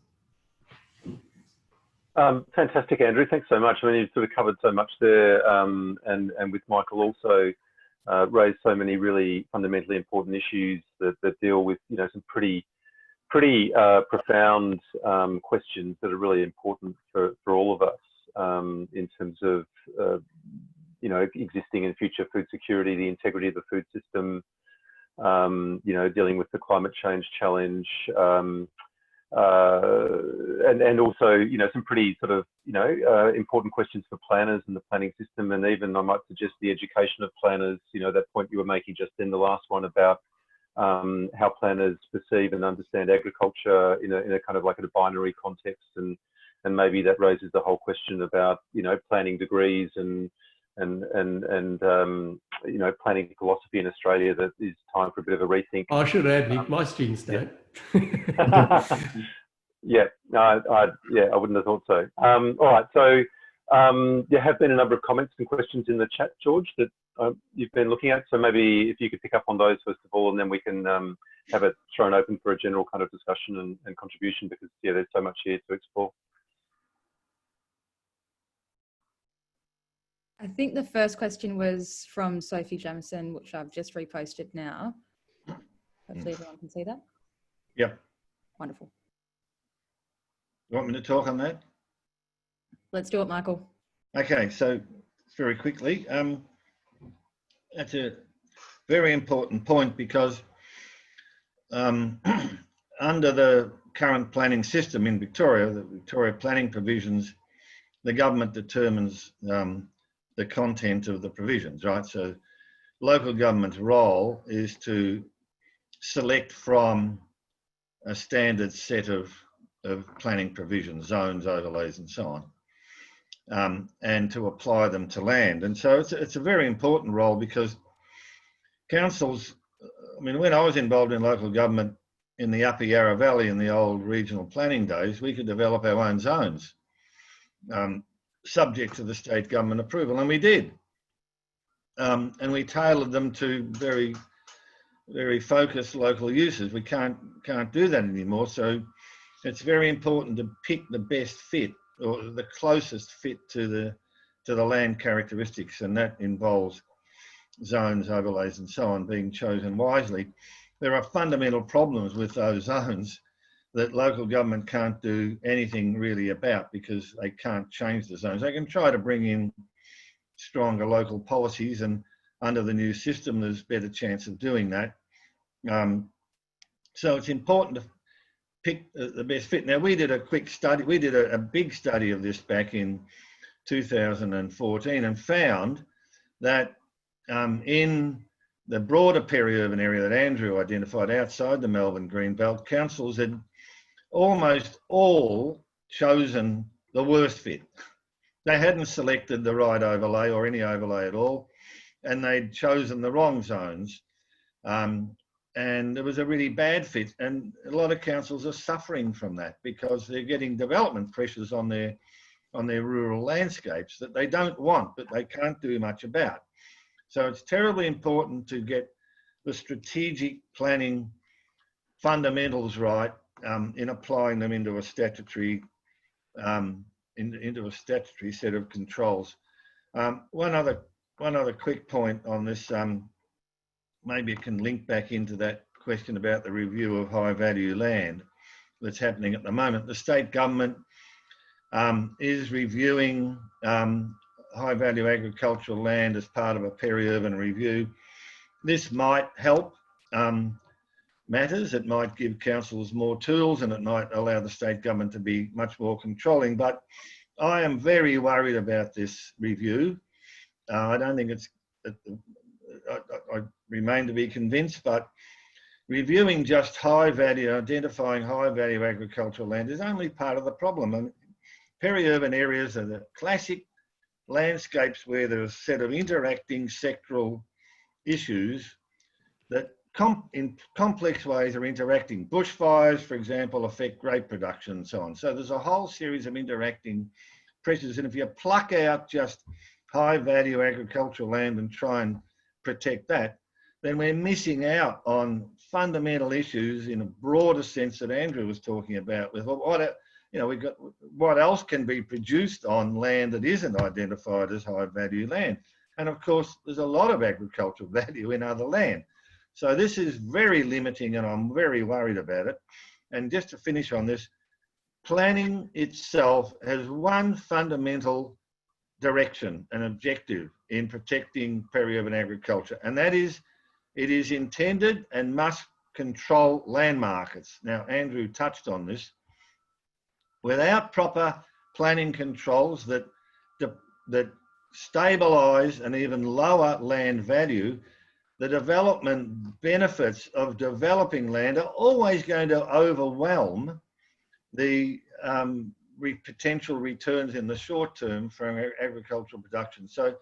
Fantastic, Andrew. Thanks so much. I mean, you've sort of covered so much there, and with Michael also raised so many really fundamentally important issues that deal with, some pretty profound questions that are really important for all of us in terms of existing and future food security, the integrity of the food system, dealing with the climate change challenge, and also, some pretty sort of, important questions for planners and the planning system, and even I might suggest the education of planners, that point you were making just in the last one about how planners perceive and understand agriculture in a kind of like a binary context, and maybe that raises the whole question about, planning degrees and planning philosophy in Australia that is time for a bit of a rethink. I should add, Nick, my students don't. Yeah, I wouldn't have thought so. All right, so there have been a number of comments and questions in the chat, George, that you've been looking at. So maybe if you could pick up on those first of all, and then we can have it thrown open for a general kind of discussion and contribution, because there's so much here to explore. I think the first question was from Sophie Jamison, which I've just reposted now. Hopefully everyone can see that. Yep. Wonderful. You want me to talk on that? Let's do it, Michael. Okay, so very quickly, that's a very important point, because under the current planning system in Victoria, the Victoria planning provisions, the government determines the content of the provisions, right? So local government's role is to select from a standard set of planning provisions, zones, overlays, and so on, and to apply them to land. And so it's a very important role, because councils, I mean, when I was involved in local government in the Upper Yarra Valley in the old regional planning days, we could develop our own zones, subject to the state government approval, and we did. And we tailored them to very, very focused local uses. We can't do that anymore. So it's very important to pick the best fit, or the closest fit to the land characteristics, and that involves zones, overlays, and so on being chosen wisely. There are fundamental problems with those zones that local government can't do anything really about, because they can't change the zones. They can try to bring in stronger local policies and under the new system, there's a better chance of doing that. So it's important to pick the best fit. Now, we did a quick study, we did a big study of this back in 2014 and found that in the broader peri-urban area that Andrew identified outside the Melbourne Greenbelt, councils had almost all chosen the worst fit. They hadn't selected the right overlay or any overlay at all, and they'd chosen the wrong zones. And it was a really bad fit. And a lot of councils are suffering from that because they're getting development pressures on their rural landscapes that they don't want, but they can't do much about. So it's terribly important to get the strategic planning fundamentals right in applying them into a statutory set of controls. One other quick point on this, maybe it can link back into that question about the review of high value land that's happening at the moment. The state government is reviewing high value agricultural land as part of a peri-urban review. This might help matters. It might give councils more tools and it might allow the state government to be much more controlling. But I am very worried about this review. I don't think it's, I remain to be convinced, but reviewing just high value, identifying high value agricultural land is only part of the problem. And peri-urban areas are the classic landscapes where there's a set of interacting sectoral issues that in complex ways are interacting. Bushfires, for example, affect grape production and so on. So there's a whole series of interacting pressures. And if you pluck out just high value agricultural land and try and protect that, then we're missing out on fundamental issues in a broader sense that Andrew was talking about with what else can be produced on land that isn't identified as high value land. And of course, there's a lot of agricultural value in other land. So this is very limiting and I'm very worried about it. And just to finish on this, planning itself has one fundamental direction and objective in protecting peri-urban agriculture, and that is it is intended and must control land markets. Now, Andrew touched on this. Without proper planning controls that stabilise and even lower land value, the development benefits of developing land are always going to overwhelm the potential returns in the short term from agricultural production. So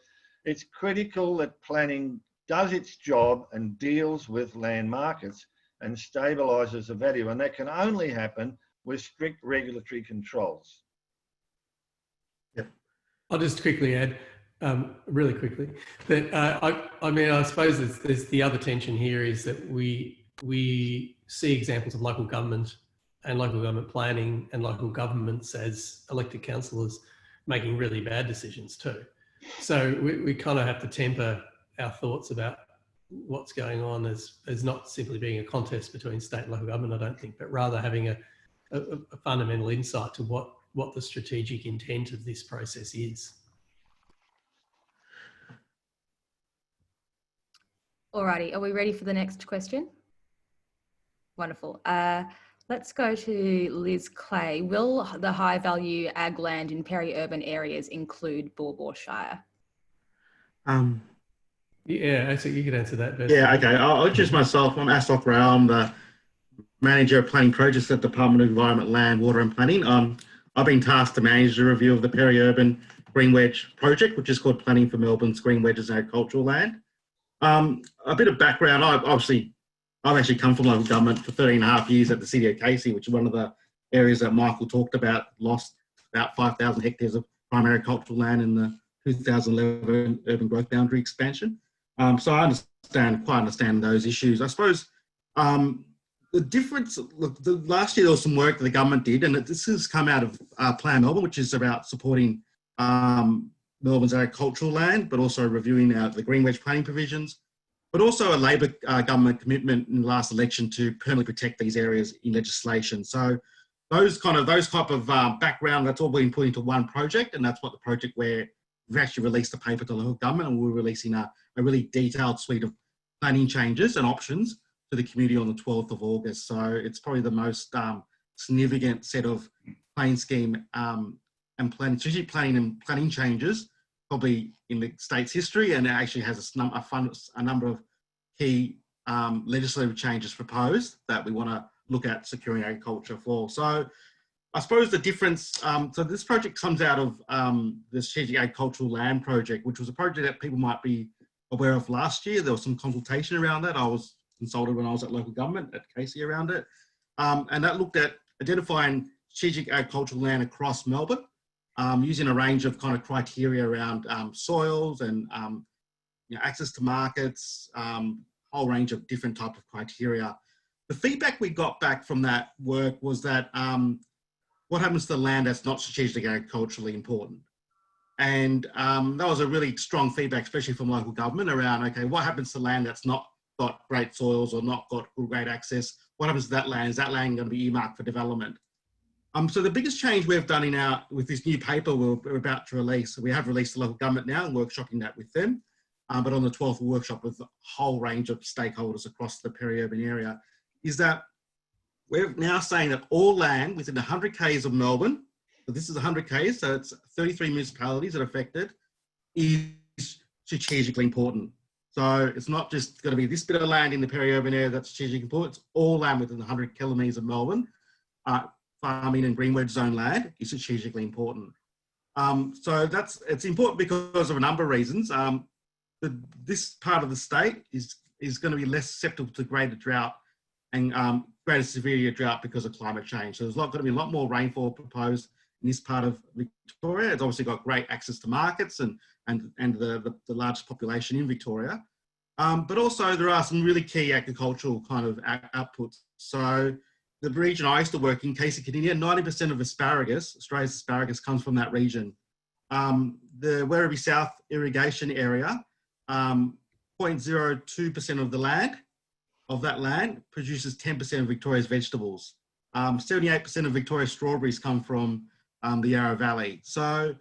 it's critical that planning does its job and deals with land markets and stabilises the value, and that can only happen with strict regulatory controls. Yep. I'll just quickly add, really quickly, that I mean, I suppose there's the other tension here is that we see examples of local government and local government planning and local governments as elected councillors making really bad decisions too. So we kind of have to temper our thoughts about what's going on as not simply being a contest between state and local government, I don't think, but rather having a fundamental insight to what the strategic intent of this process is. Alrighty, are we ready for the next question? Wonderful. Let's go to Liz Clay. Will the high value ag land in peri-urban areas include Baw Baw Shire? Yeah, actually you could answer that better. Yeah, okay. I'll introduce myself. I'm Asok Rao. I'm the Manager of Planning Projects at the Department of Environment, Land, Water and Planning. I've been tasked to manage the review of the Peri-Urban Green Wedge project, which is called Planning for Melbourne's Green Wedges and Agricultural Land. A bit of background, I've actually come from local government for 13.5 years at the city of Casey, which is one of the areas that Michael talked about, lost about 5,000 hectares of primary agricultural land in the 2011 urban growth boundary expansion. So I quite understand those issues. I suppose the difference, look, last year there was some work that the government did, and this has come out of Plan Melbourne, which is about supporting Melbourne's agricultural land, but also reviewing the Green Wedge planning provisions, but also a Labor government commitment in the last election to permanently protect these areas in legislation. So those type of background, that's all been put into one project, and that's what the project we're we've actually released a paper to local government, and we're releasing a really detailed suite of planning changes and options to the community on the 12th of August. So it's probably the most significant set of planning scheme and planning, strategic planning and planning changes probably in the state's history, and it actually has a number of key legislative changes proposed that we want to look at securing agriculture for. So I suppose the difference, so this project comes out of the Strategic Agricultural Land Project, which was a project that people might be aware of last year. There was some consultation around that. I was consulted when I was at local government at Casey around it. And that looked at identifying strategic agricultural land across Melbourne, using a range of kind of criteria around soils and access to markets, whole range of different type of criteria. The feedback we got back from that work was that what happens to the land that's not strategically agriculturally important? And that was a really strong feedback, especially from local government around, okay, what happens to land that's not got great soils or not got great access? What happens to that land? Is that land going to be earmarked for development? So the biggest change we've done with this new paper we're about to release, we have released to local government now and workshopping that with them, but on the 12th we'll workshop with a whole range of stakeholders across the peri-urban area, is that we're now saying that all land within 100 k's of Melbourne, so this is 100 k's, so it's 33 municipalities that are affected, is strategically important. So it's not just going to be this bit of land in the peri-urban area that's strategically important, it's all land within 100 kilometres of Melbourne. Farming and green wedge zone land is strategically important. So it's important because of a number of reasons. This part of the state is going to be less susceptible to greater drought and greater severity of drought because of climate change. So there's going to be a lot more rainfall proposed in this part of Victoria. It's obviously got great access to markets and the largest population in Victoria. But also there are some really key agricultural kind of outputs. So the region I used to work in, Casey, 90% of asparagus, Australia's asparagus, comes from that region. The Werribee South irrigation area, 0.02% of that land produces 10% of Victoria's vegetables. 78% of Victoria's strawberries come from the Yarra Valley. So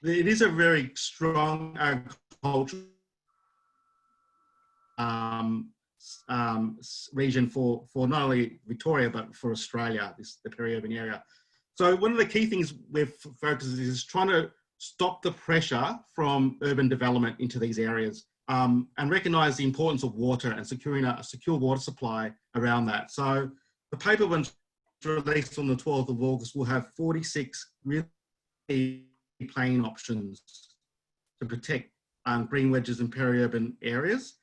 it is a very strong agricultural region for not only Victoria, but for Australia, the peri-urban area. So one of the key things we've focused is trying to stop the pressure from urban development into these areas and recognise the importance of water and securing a secure water supply around that. So the paper, when released on the 12th of August, will have 46 really planning options to protect green wedges in peri-urban areas.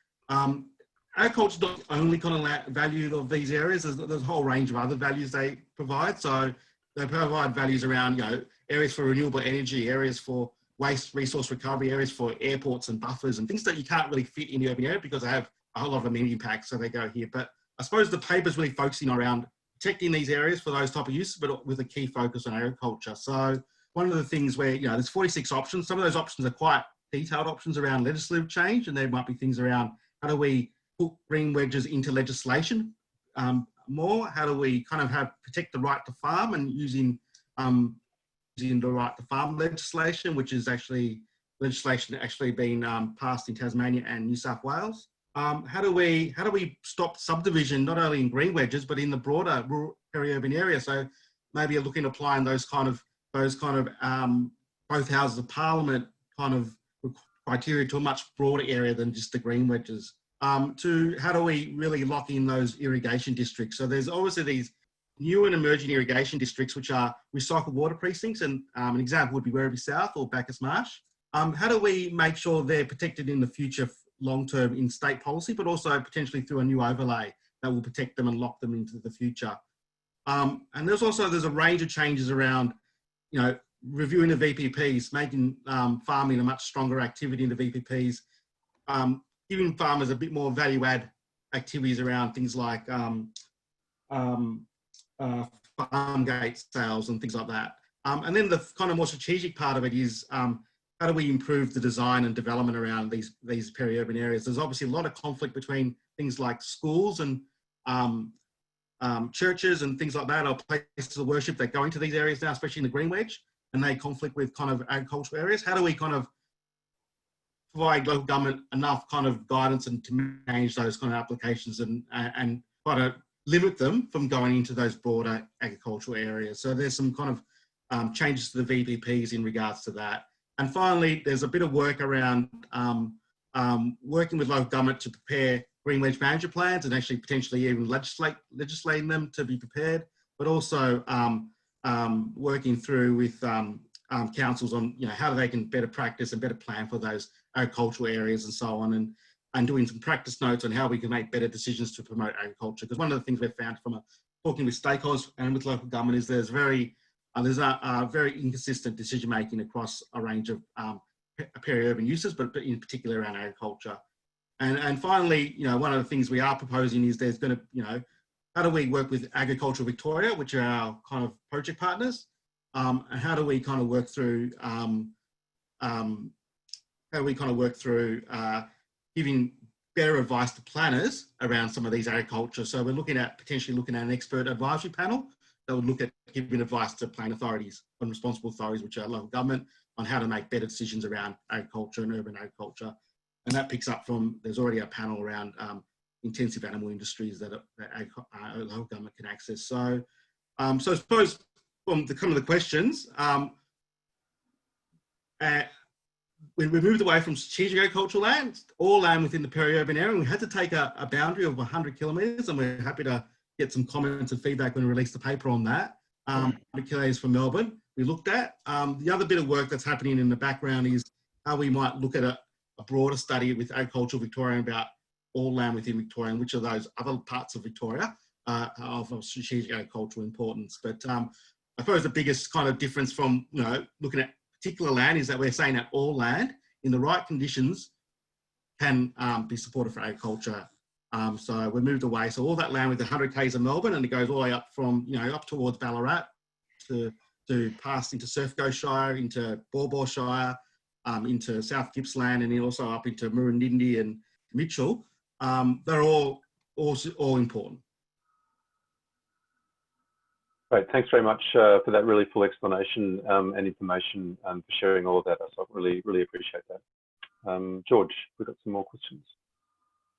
Agriculture is not the only kind of value of these areas. There's a whole range of other values they provide. So they provide values around, areas for renewable energy, areas for waste resource recovery, areas for airports and buffers and things that you can't really fit in the urban area because they have a whole lot of amenity packs, so they go here. But I suppose the paper's really focusing around protecting these areas for those type of uses, but with a key focus on agriculture. So one of the things where, there's 46 options. Some of those options are quite detailed options around legislative change, and there might be things around how do we put green wedges into legislation more? How do we kind of protect the right to farm and using the right to farm legislation, which is actually legislation being passed in Tasmania and New South Wales? How do we stop subdivision not only in green wedges but in the broader rural peri-urban area? So maybe you're looking at applying those kind of both houses of parliament kind of criteria to a much broader area than just the green wedges. To how do we really lock in those irrigation districts? So there's obviously these new and emerging irrigation districts, which are recycled water precincts, and an example would be Werribee South or Bacchus Marsh. How do we make sure they're protected in the future long-term in state policy, but also potentially through a new overlay that will protect them and lock them into the future? And there's a range of changes around, reviewing the VPPs, making farming a much stronger activity in the VPPs, giving farmers a bit more value-add activities around things like farm gate sales and things like that. And then the kind of more strategic part of it is how do we improve the design and development around these peri-urban areas? There's obviously a lot of conflict between things like schools and churches and things like that, or places of worship that go into these areas now, especially in the green wedge, and they conflict with kind of agricultural areas. How do we kind of provide local government enough kind of guidance and to manage those kind of applications and try to limit them from going into those broader agricultural areas. So there's some kind of changes to the VPPs in regards to that. And finally, there's a bit of work around working with local government to prepare green wedge management plans and actually potentially even legislating them to be prepared, but also working through with councils on how they can better practice and better plan for those agricultural areas and so on, and doing some practice notes on how we can make better decisions to promote agriculture. Because one of the things we've found from talking with stakeholders and with local government is there's very inconsistent decision making across a range of peri-urban uses, but in particular around agriculture. And finally, one of the things we are proposing is there's going to, how do we work with Agriculture Victoria, which are our kind of project partners, and how do we kind of work through giving better advice to planners around some of these agriculture. So we're potentially looking at an expert advisory panel that would look at giving advice to plan authorities and responsible authorities, which are local government, on how to make better decisions around agriculture and urban agriculture. And that picks up from, there's already a panel around intensive animal industries that local government can access. So, so I suppose from some of the questions, when we moved away from strategic agricultural land, all land within the peri-urban area, we had to take a boundary of 100 kilometres, and we're happy to get some comments and feedback when we release the paper on that. 100 kilometres from Melbourne, we looked at. The other bit of work that's happening in the background is how we might look at a broader study with Agricultural Victoria about all land within Victoria and which of those other parts of Victoria are of strategic agricultural importance. But I suppose the biggest kind of difference from looking at particular land is that we're saying that all land in the right conditions can be supported for agriculture. So we moved away. So all that land with 100 k's of Melbourne, and it goes all the way up from up towards Ballarat to pass into Surf Coast Shire, into Baw Shire, into South Gippsland, and then also up into Murrindindi and Mitchell. They're all important. Great, thanks very much for that really full explanation and information and for sharing all of that. I really appreciate that. George, we've got some more questions.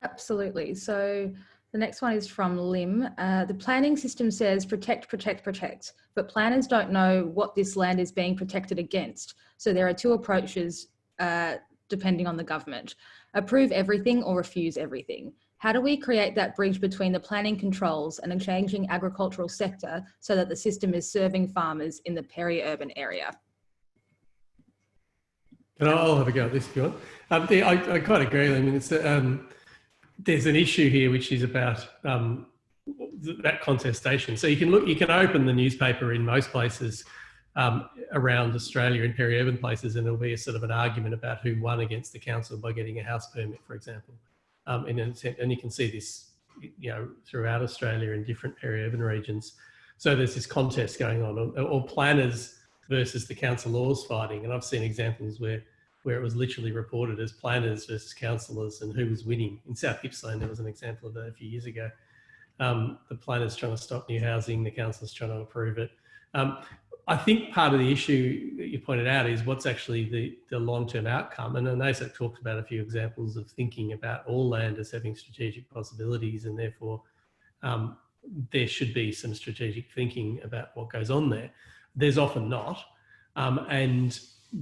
Absolutely. So the next one is from Lim. The planning system says protect, protect, protect, but planners don't know what this land is being protected against. So there are two approaches depending on the government: approve everything or refuse everything. How do we create that bridge between the planning controls and a changing agricultural sector so that the system is serving farmers in the peri-urban area? And I'll have a go at this if you want. I quite agree. I mean, it's there's an issue here which is about that contestation. So you can open the newspaper in most places around Australia in peri-urban places, and there'll be a sort of an argument about who won against the council by getting a house permit, for example. And you can see this, throughout Australia in different peri-urban regions. So there's this contest going on, or planners versus the council laws fighting. And I've seen examples where it was literally reported as planners versus councillors and who was winning. In South Gippsland, there was an example of that a few years ago. The planners trying to stop new housing, the councillors trying to approve it. I think part of the issue that you pointed out is what's actually the long-term outcome. And ASAC talked about a few examples of thinking about all land as having strategic possibilities, and therefore there should be some strategic thinking about what goes on there. There's often not. And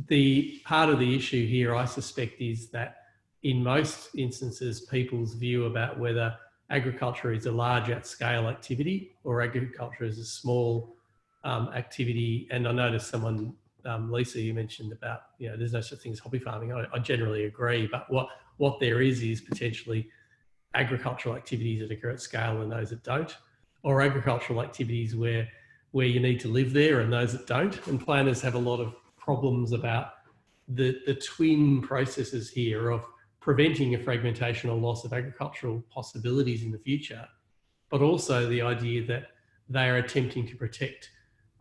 the part of the issue here, I suspect, is that in most instances, people's view about whether agriculture is a large at-scale activity or agriculture is a small activity. And I noticed someone, Lisa, you mentioned about, there's no such thing as hobby farming. I generally agree, but what there is potentially agricultural activities that occur at scale and those that don't, or agricultural activities where you need to live there and those that don't. And planners have a lot of problems about the twin processes here of preventing a fragmentation or loss of agricultural possibilities in the future, but also the idea that they are attempting to protect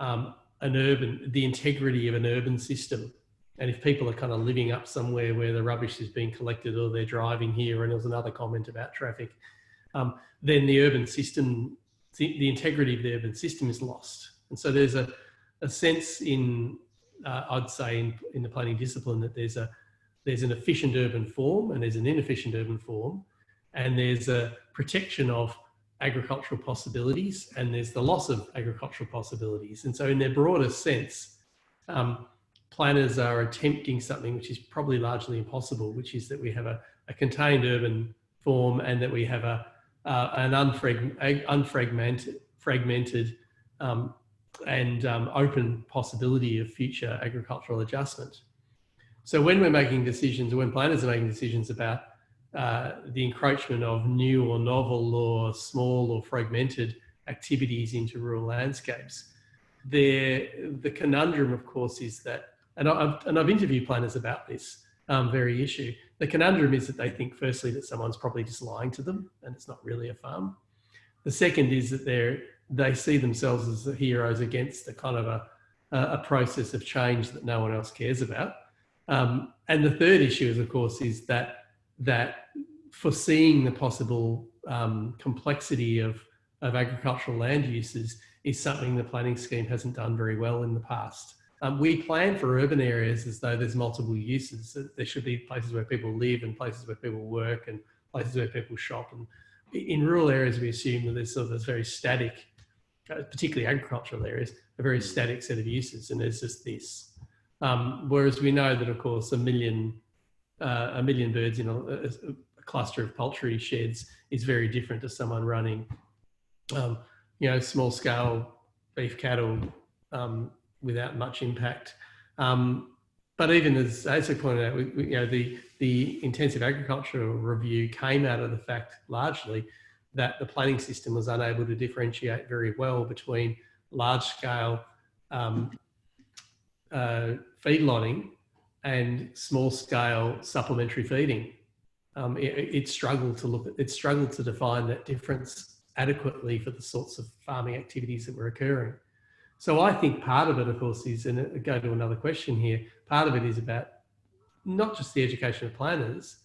the integrity of an urban system. And if people are kind of living up somewhere where the rubbish is being collected, or they're driving here, and there's another comment about traffic, then the urban system, the integrity of the urban system is lost. And so there's a sense in, I'd say in the planning discipline, that there's there's an efficient urban form and there's an inefficient urban form, and there's a protection of agricultural possibilities and there's the loss of agricultural possibilities. And so in their broadest sense, planners are attempting something which is probably largely impossible, which is that we have a contained urban form and that we have an fragmented and open possibility of future agricultural adjustment. So when we're making decisions, or when planners are making decisions about the encroachment of new or novel or small or fragmented activities into rural landscapes, the conundrum, of course, is that, and I've interviewed planners about this very issue. The conundrum is that they think, firstly, that someone's probably just lying to them and it's not really a farm. The second is that they see themselves as the heroes against a kind of a process of change that no one else cares about. And the third issue, is, of course, is that foreseeing the possible complexity of agricultural land uses is something the planning scheme hasn't done very well in the past. We plan for urban areas as though there's multiple uses. There should be places where people live and places where people work and places where people shop. And in rural areas, we assume that there's sort of this very static, particularly agricultural areas, a very static set of uses, and there's just this. Whereas we know that, of course, a million birds in a cluster of poultry sheds is very different to someone running, small scale beef cattle without much impact. But even as Asa pointed out, the intensive agriculture review came out of the fact largely that the planning system was unable to differentiate very well between large scale feedlotting and small scale supplementary feeding. It struggled to define that difference adequately for the sorts of farming activities that were occurring. So I think part of it, of course, is, and I go to another question here, part of it is about not just the education of planners,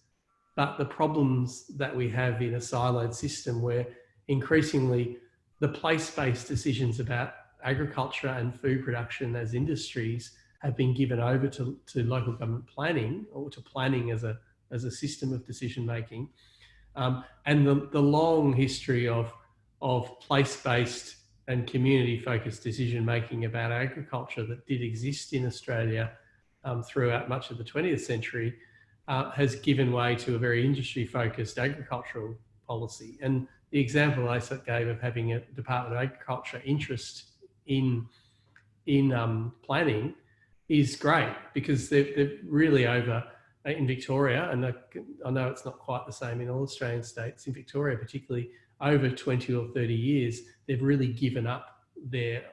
but the problems that we have in a siloed system where increasingly the place-based decisions about agriculture and food production as industries have been given over to local government planning, or to planning as a system of decision making, and the long history of place-based and community-focused decision making about agriculture that did exist in Australia throughout much of the 20th century has given way to a very industry-focused agricultural policy. And the example I gave of having a Department of Agriculture interest in planning is great, because they're really over in Victoria, and I know it's not quite the same in all Australian states, in Victoria particularly, over 20 or 30 years, they've really given up their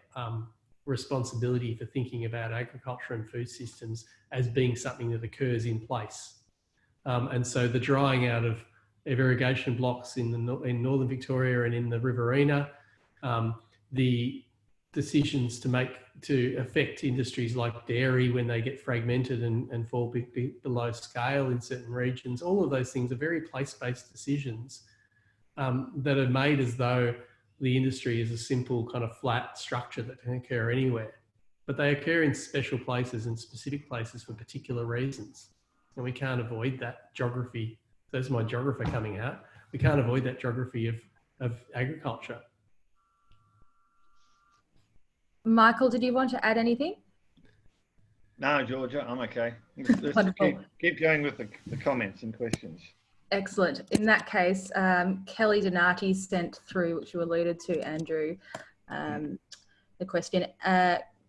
responsibility for thinking about agriculture and food systems as being something that occurs in place. And so the drying out of irrigation blocks in northern Victoria and in the Riverina, the decisions to affect industries like dairy when they get fragmented and fall below scale in certain regions, all of those things are very place-based decisions that are made as though the industry is a simple kind of flat structure that can occur anywhere. But they occur in special places and specific places for particular reasons. And we can't avoid that geography. There's my geographer coming out. We can't avoid that geography of agriculture. Michael, did you want to add anything? No, Georgia, I'm okay. Let's keep going with the comments and questions. Excellent. In that case, Kelly Donati sent through, which you alluded to, Andrew, the question.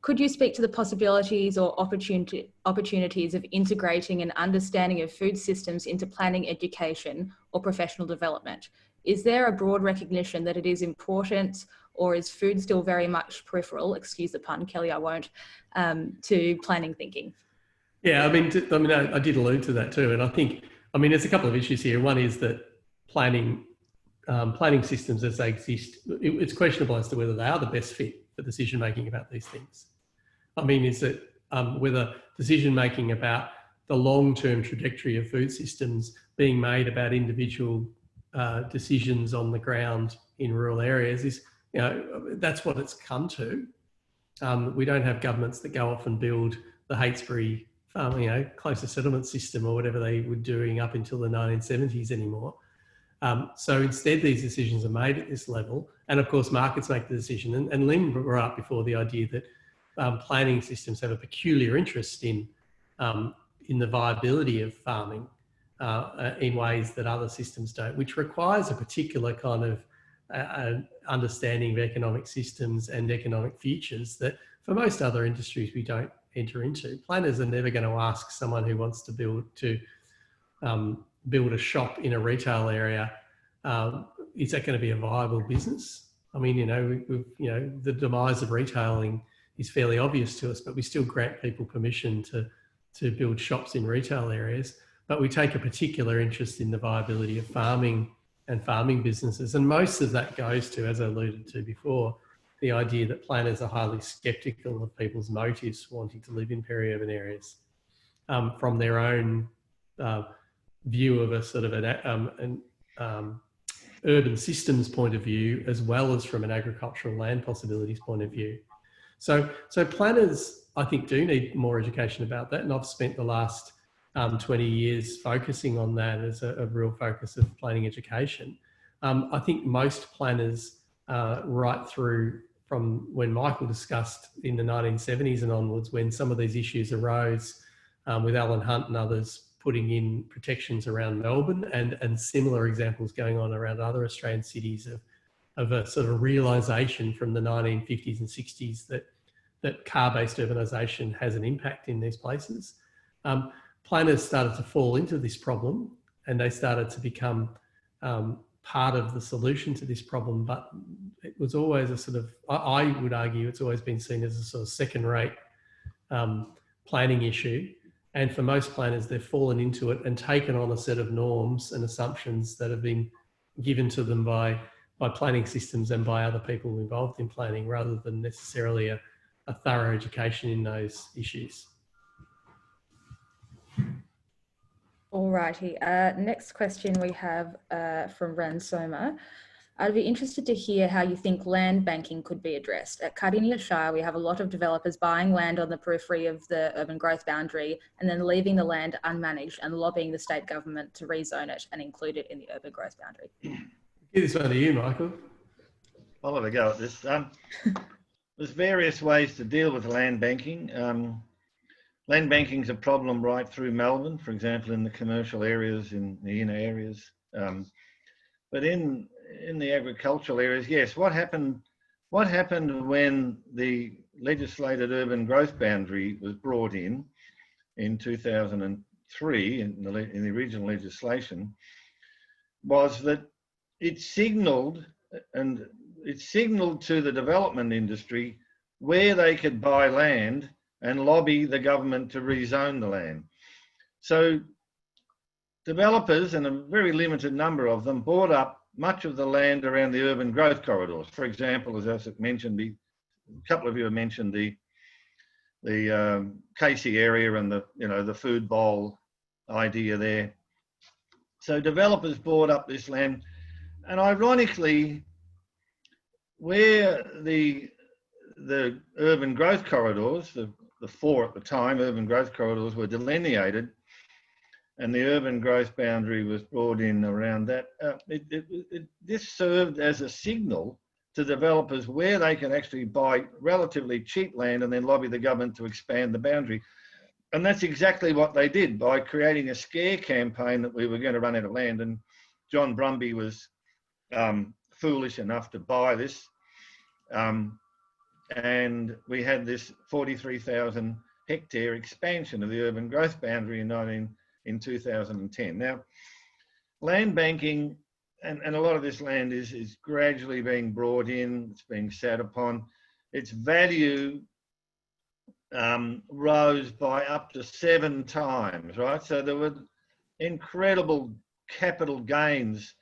Could you speak to the possibilities or opportunities of integrating an understanding of food systems into planning, education, or professional development? Is there a broad recognition that it is important, or is food still very much peripheral, excuse the pun, Kelly, I won't, to planning thinking? Yeah, I did allude to that too. And I think, there's a couple of issues here. One is that planning systems as they exist, it's questionable as to whether they are the best fit for decision making about these things. Is that whether decision making about the long-term trajectory of food systems being made about individual decisions on the ground in rural areas is, that's what it's come to. We don't have governments that go off and build the Heytesbury closer settlement system or whatever they were doing up until the 1970s anymore. So instead, these decisions are made at this level, and of course, markets make the decision. And Lynn brought up before the idea that planning systems have a peculiar interest in the viability of farming in ways that other systems don't, which requires a particular kind of understanding of economic systems and economic futures that for most other industries we don't enter into. Planners are never going to ask someone who wants to build a shop in a retail area, is that going to be a viable business? I mean, the demise of retailing is fairly obvious to us, but we still grant people permission to build shops in retail areas. But we take a particular interest in the viability of farming and farming businesses. And most of that goes to, as I alluded to before, the idea that planners are highly sceptical of people's motives wanting to live in peri-urban areas from their own view of a sort of an urban systems point of view, as well as from an agricultural land possibilities point of view. So planners, I think, do need more education about that. And I've spent the last 20 years focusing on that as a real focus of planning education. I think most planners, right through from when Michael discussed in the 1970s and onwards, when some of these issues arose with Alan Hunt and others putting in protections around Melbourne and similar examples going on around other Australian cities of a sort of realisation from the 1950s and 60s that car-based urbanisation has an impact in these places. Planners started to fall into this problem and they started to become part of the solution to this problem, but it was always a sort of, I would argue it's always been seen as a sort of second-rate planning issue. And for most planners, they've fallen into it and taken on a set of norms and assumptions that have been given to them by planning systems and by other people involved in planning, rather than necessarily a thorough education in those issues. All righty. Next question we have from Ran Soma. I'd be interested to hear how you think land banking could be addressed. At Cardinia Shire, we have a lot of developers buying land on the periphery of the urban growth boundary and then leaving the land unmanaged and lobbying the state government to rezone it and include it in the urban growth boundary. Give this one to you, Michael. I'll have a go at this. There's various ways to deal with land banking. Land banking is a problem right through Melbourne, for example, in the commercial areas, in the inner areas. But in the agricultural areas, yes. What happened when the legislated urban growth boundary was brought in 2003 in the original legislation, was that it signalled to the development industry where they could buy land and lobby the government to rezone the land. So developers, and a very limited number of them, bought up much of the land around the urban growth corridors. For example, as I mentioned, a couple of you have mentioned the Casey area and the food bowl idea there. So developers bought up this land, and ironically, where the urban growth corridors, the four at the time urban growth corridors, were delineated, and the urban growth boundary was brought in around that, this served as a signal to developers where they can actually buy relatively cheap land and then lobby the government to expand the boundary. And that's exactly what they did by creating a scare campaign that we were going to run out of land. And John Brumby was foolish enough to buy this. And we had this 43,000 hectare expansion of the urban growth boundary in 2010. Now, land banking, and a lot of this land is gradually being brought in, it's being sat upon. Its value rose by up to 7 times, right? So there were incredible capital gains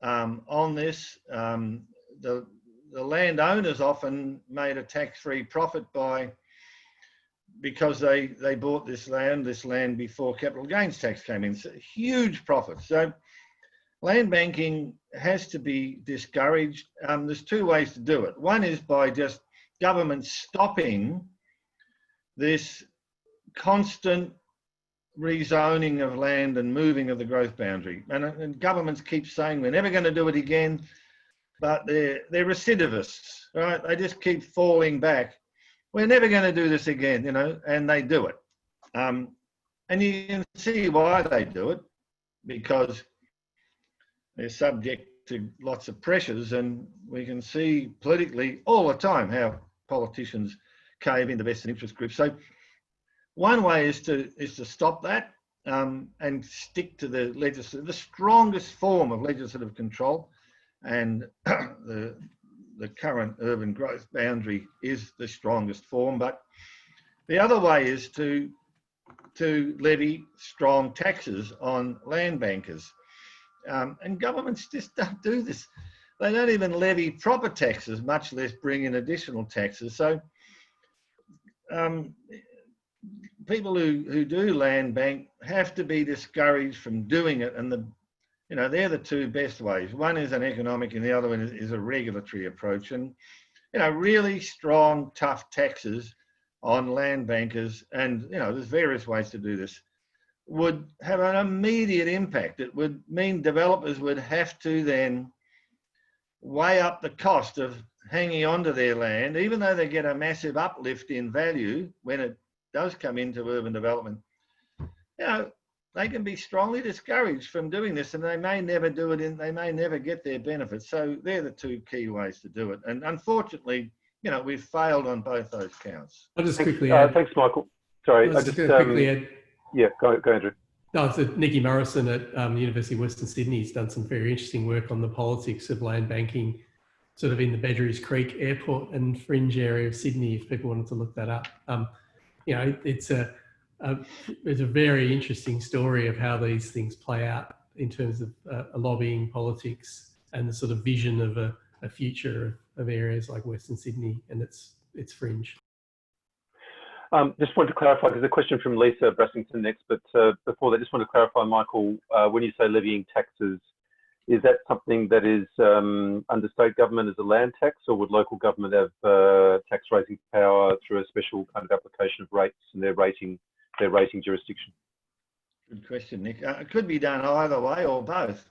on this. The landowners often made a tax-free profit because they bought this land before capital gains tax came in. So huge profits. So land banking has to be discouraged. There's 2 ways to do it. One is by just government stopping this constant rezoning of land and moving of the growth boundary. And governments keep saying we're never going to do it again, but they're recidivists, right? They just keep falling back. We're never going to do this again, you know, and they do it. And you can see why they do it, because they're subject to lots of pressures, and we can see politically all the time how politicians cave into vested interest groups. So one way is to stop that and stick to the strongest form of legislative control, and the current urban growth boundary is the strongest form. But the other way is to levy strong taxes on land bankers. And governments just don't do this. They don't even levy proper taxes, much less bring in additional taxes. So people who do land bank have to be discouraged from doing it. And they're the two best ways. One is an economic and the other one is a regulatory approach. And, really strong, tough taxes on land bankers, and, there's various ways to do this, would have an immediate impact. It would mean developers would have to then weigh up the cost of hanging on to their land, even though they get a massive uplift in value when it does come into urban development. They can be strongly discouraged from doing this, and they may never do it, they may never get their benefits. So they're the two key ways to do it. And unfortunately, we've failed on both those counts. I'll just quickly add. Thanks, Michael. Sorry, I just quickly add. Yeah, go Andrew. No, so Nikki Morrison at the University of Western Sydney has done some very interesting work on the politics of land banking, sort of in the Badgerys Creek Airport and Fringe area of Sydney, if people wanted to look that up. It's a very interesting story of how these things play out in terms of lobbying, politics, and the sort of vision of a future of areas like Western Sydney and its fringe. Just wanted to clarify, because a question from Lisa Brassington next, but before that, just want to clarify, Michael, when you say levying taxes, is that something that is under state government as a land tax, or would local government have tax raising power through a special kind of application of rates and their rating jurisdiction? Good question, Nick. It could be done either way or both.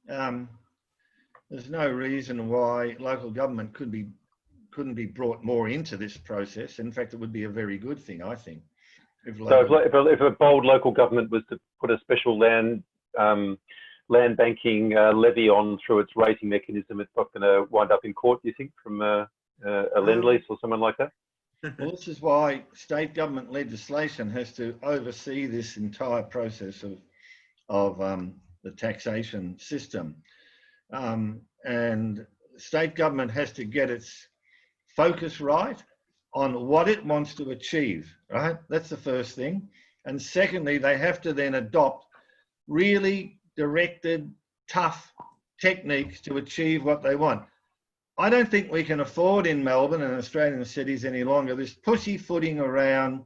There's no reason why local government couldn't be brought more into this process. In fact, it would be a very good thing, I think. If a bold local government was to put a special land banking levy on through its rating mechanism, it's not going to wind up in court, do you think, from a Lend-Lease or someone like that? Well, this is why state government legislation has to oversee this entire process of the taxation system. And state government has to get its focus right on what it wants to achieve, right? That's the first thing. And secondly, they have to then adopt really directed, tough techniques to achieve what they want. I don't think we can afford in Melbourne and Australian cities any longer this pussyfooting around,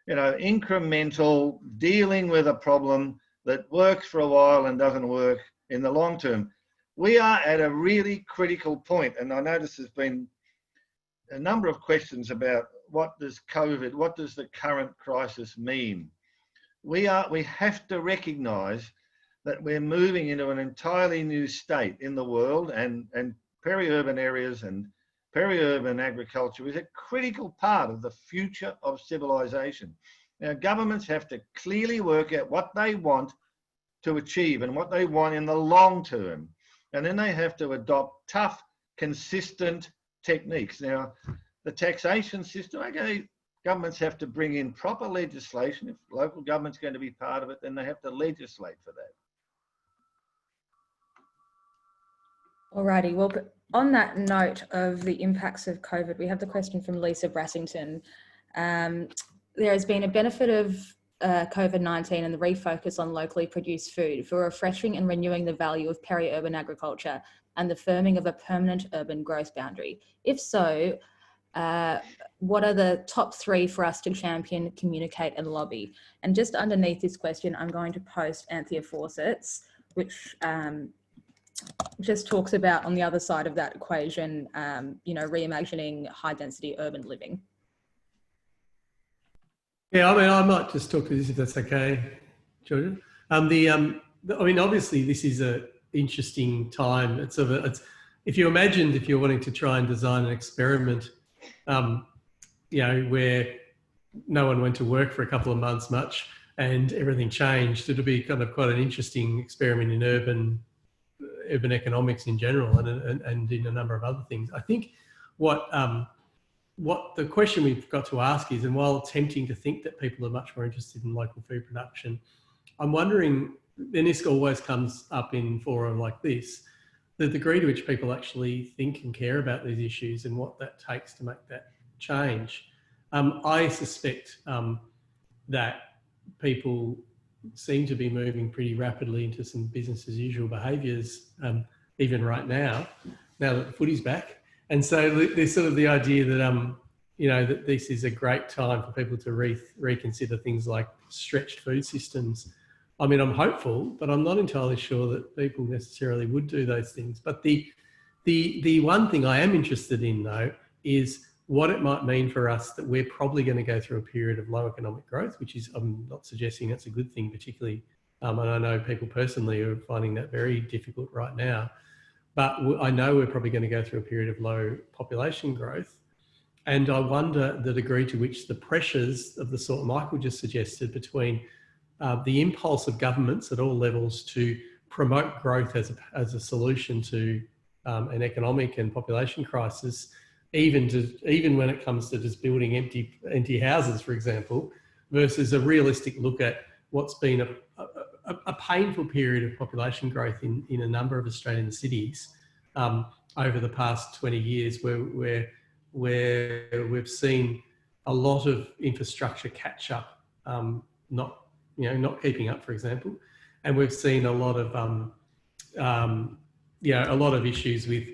incremental, dealing with a problem that works for a while and doesn't work in the long term. We are at a really critical point, and I notice there's been a number of questions about what does the current crisis mean? We have to recognise that we're moving into an entirely new state in the world, and peri-urban areas and peri-urban agriculture is a critical part of the future of civilization. Now, governments have to clearly work out what they want to achieve and what they want in the long term. And then they have to adopt tough, consistent techniques. Now, the taxation system, okay, governments have to bring in proper legislation. If local government's going to be part of it, then they have to legislate for that. Alrighty, well, on that note of the impacts of COVID, we have the question from Lisa Brassington. There has been a benefit of COVID-19 and the refocus on locally produced food for refreshing and renewing the value of peri-urban agriculture and the firming of a permanent urban growth boundary. If so, what are the top 3 for us to champion, communicate and lobby? And just underneath this question, I'm going to post Anthea Fawcett's, which just talks about on the other side of that equation, reimagining high density urban living. Yeah, I mean, I might just talk to this if that's okay, Georgia. I mean, obviously, this is a interesting time. It's if you imagined if you're wanting to try and design an experiment, you know, where no one went to work for a couple of months much and everything changed, it'll be kind of quite an interesting experiment in urban economics in general and in a number of other things. I think what the question we've got to ask is, and while tempting to think that people are much more interested in local food production, I'm wondering, and this always comes up in forum like this, the degree to which people actually think and care about these issues and what that takes to make that change. I suspect that people seem to be moving pretty rapidly into some business as usual behaviours, even right now that the footy's back. And so there's sort of the idea that, you know, that this is a great time for people to reconsider things like stretched food systems. I mean, I'm hopeful, but I'm not entirely sure that people necessarily would do those things. But the one thing I am interested in, though, is what it might mean for us that we're probably going to go through a period of low economic growth, which is, I'm not suggesting that's a good thing particularly, and I know people personally are finding that very difficult right now, but I know we're probably going to go through a period of low population growth. And I wonder the degree to which the pressures of the sort Michael just suggested between the impulse of governments at all levels to promote growth as a solution to an economic and population crisis, even when it comes to just building empty houses, for example, versus a realistic look at what's been a painful period of population growth in a number of Australian cities over the past 20 years, where we've seen a lot of infrastructure catch up, not keeping up, for example, and we've seen a lot of a lot of issues with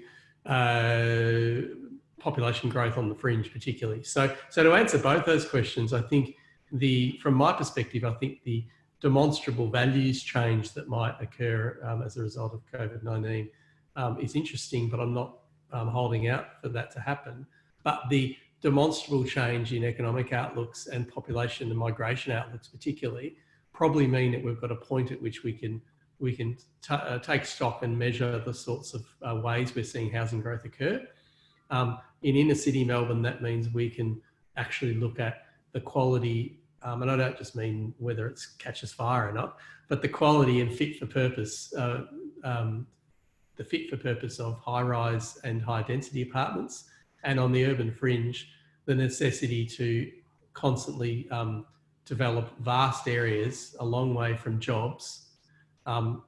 population growth on the fringe, particularly. So to answer both those questions, I think from my perspective, I think the demonstrable values change that might occur as a result of COVID-19 is interesting, but I'm not holding out for that to happen. But the demonstrable change in economic outlooks and population and migration outlooks particularly probably mean that we've got a point at which we can take stock and measure the sorts of ways we're seeing housing growth occur. In inner city Melbourne, that means we can actually look at the quality, and I don't just mean whether it catches fire or not, but the quality and fit for purpose, the fit for purpose of high-rise and high-density apartments, and on the urban fringe, the necessity to constantly develop vast areas a long way from jobs. And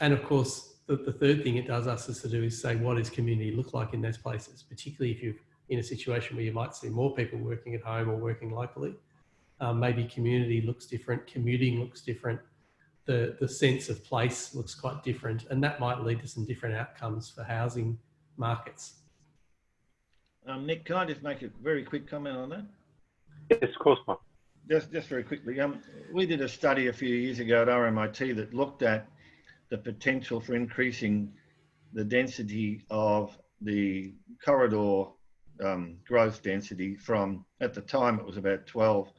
of course, the third thing it does us is to do is say, what does community look like in those places, particularly if you're in a situation where you might see more people working at home or working locally. Maybe community looks different, commuting looks different, the sense of place looks quite different, and that might lead to some different outcomes for housing markets. Nick, can I just make a very quick comment on that? Yes, of course, Mark. Just very quickly. We did a study a few years ago at RMIT that looked at the potential for increasing the density of the corridor growth density from, at the time it was about 12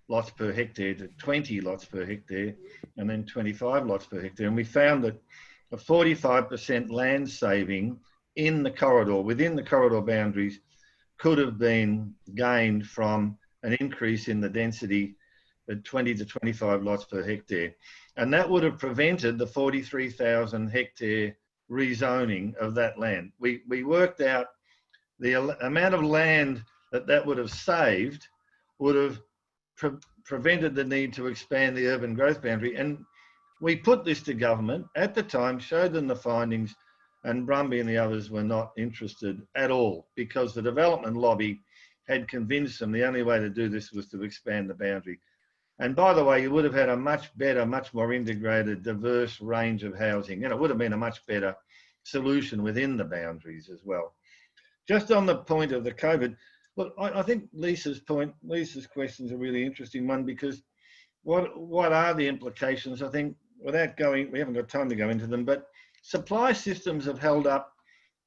lots per hectare to 20 lots per hectare, and then 25 lots per hectare. And we found that a 45% land saving in the corridor, within the corridor boundaries, could have been gained from an increase in the density at 20 to 25 lots per hectare. And that would have prevented the 43,000 hectare rezoning of that land. We worked out the amount of land that would have saved would have prevented the need to expand the urban growth boundary. And we put this to government at the time, showed them the findings, and Brumby and the others were not interested at all, because the development lobby had convinced them the only way to do this was to expand the boundary. And by the way, you would have had a much better, much more integrated, diverse range of housing, and it would have been a much better solution within the boundaries as well. Just on the point of the COVID, look, I think Lisa's question is a really interesting one, because what are the implications? I think, without going, we haven't got time to go into them, but supply systems have held up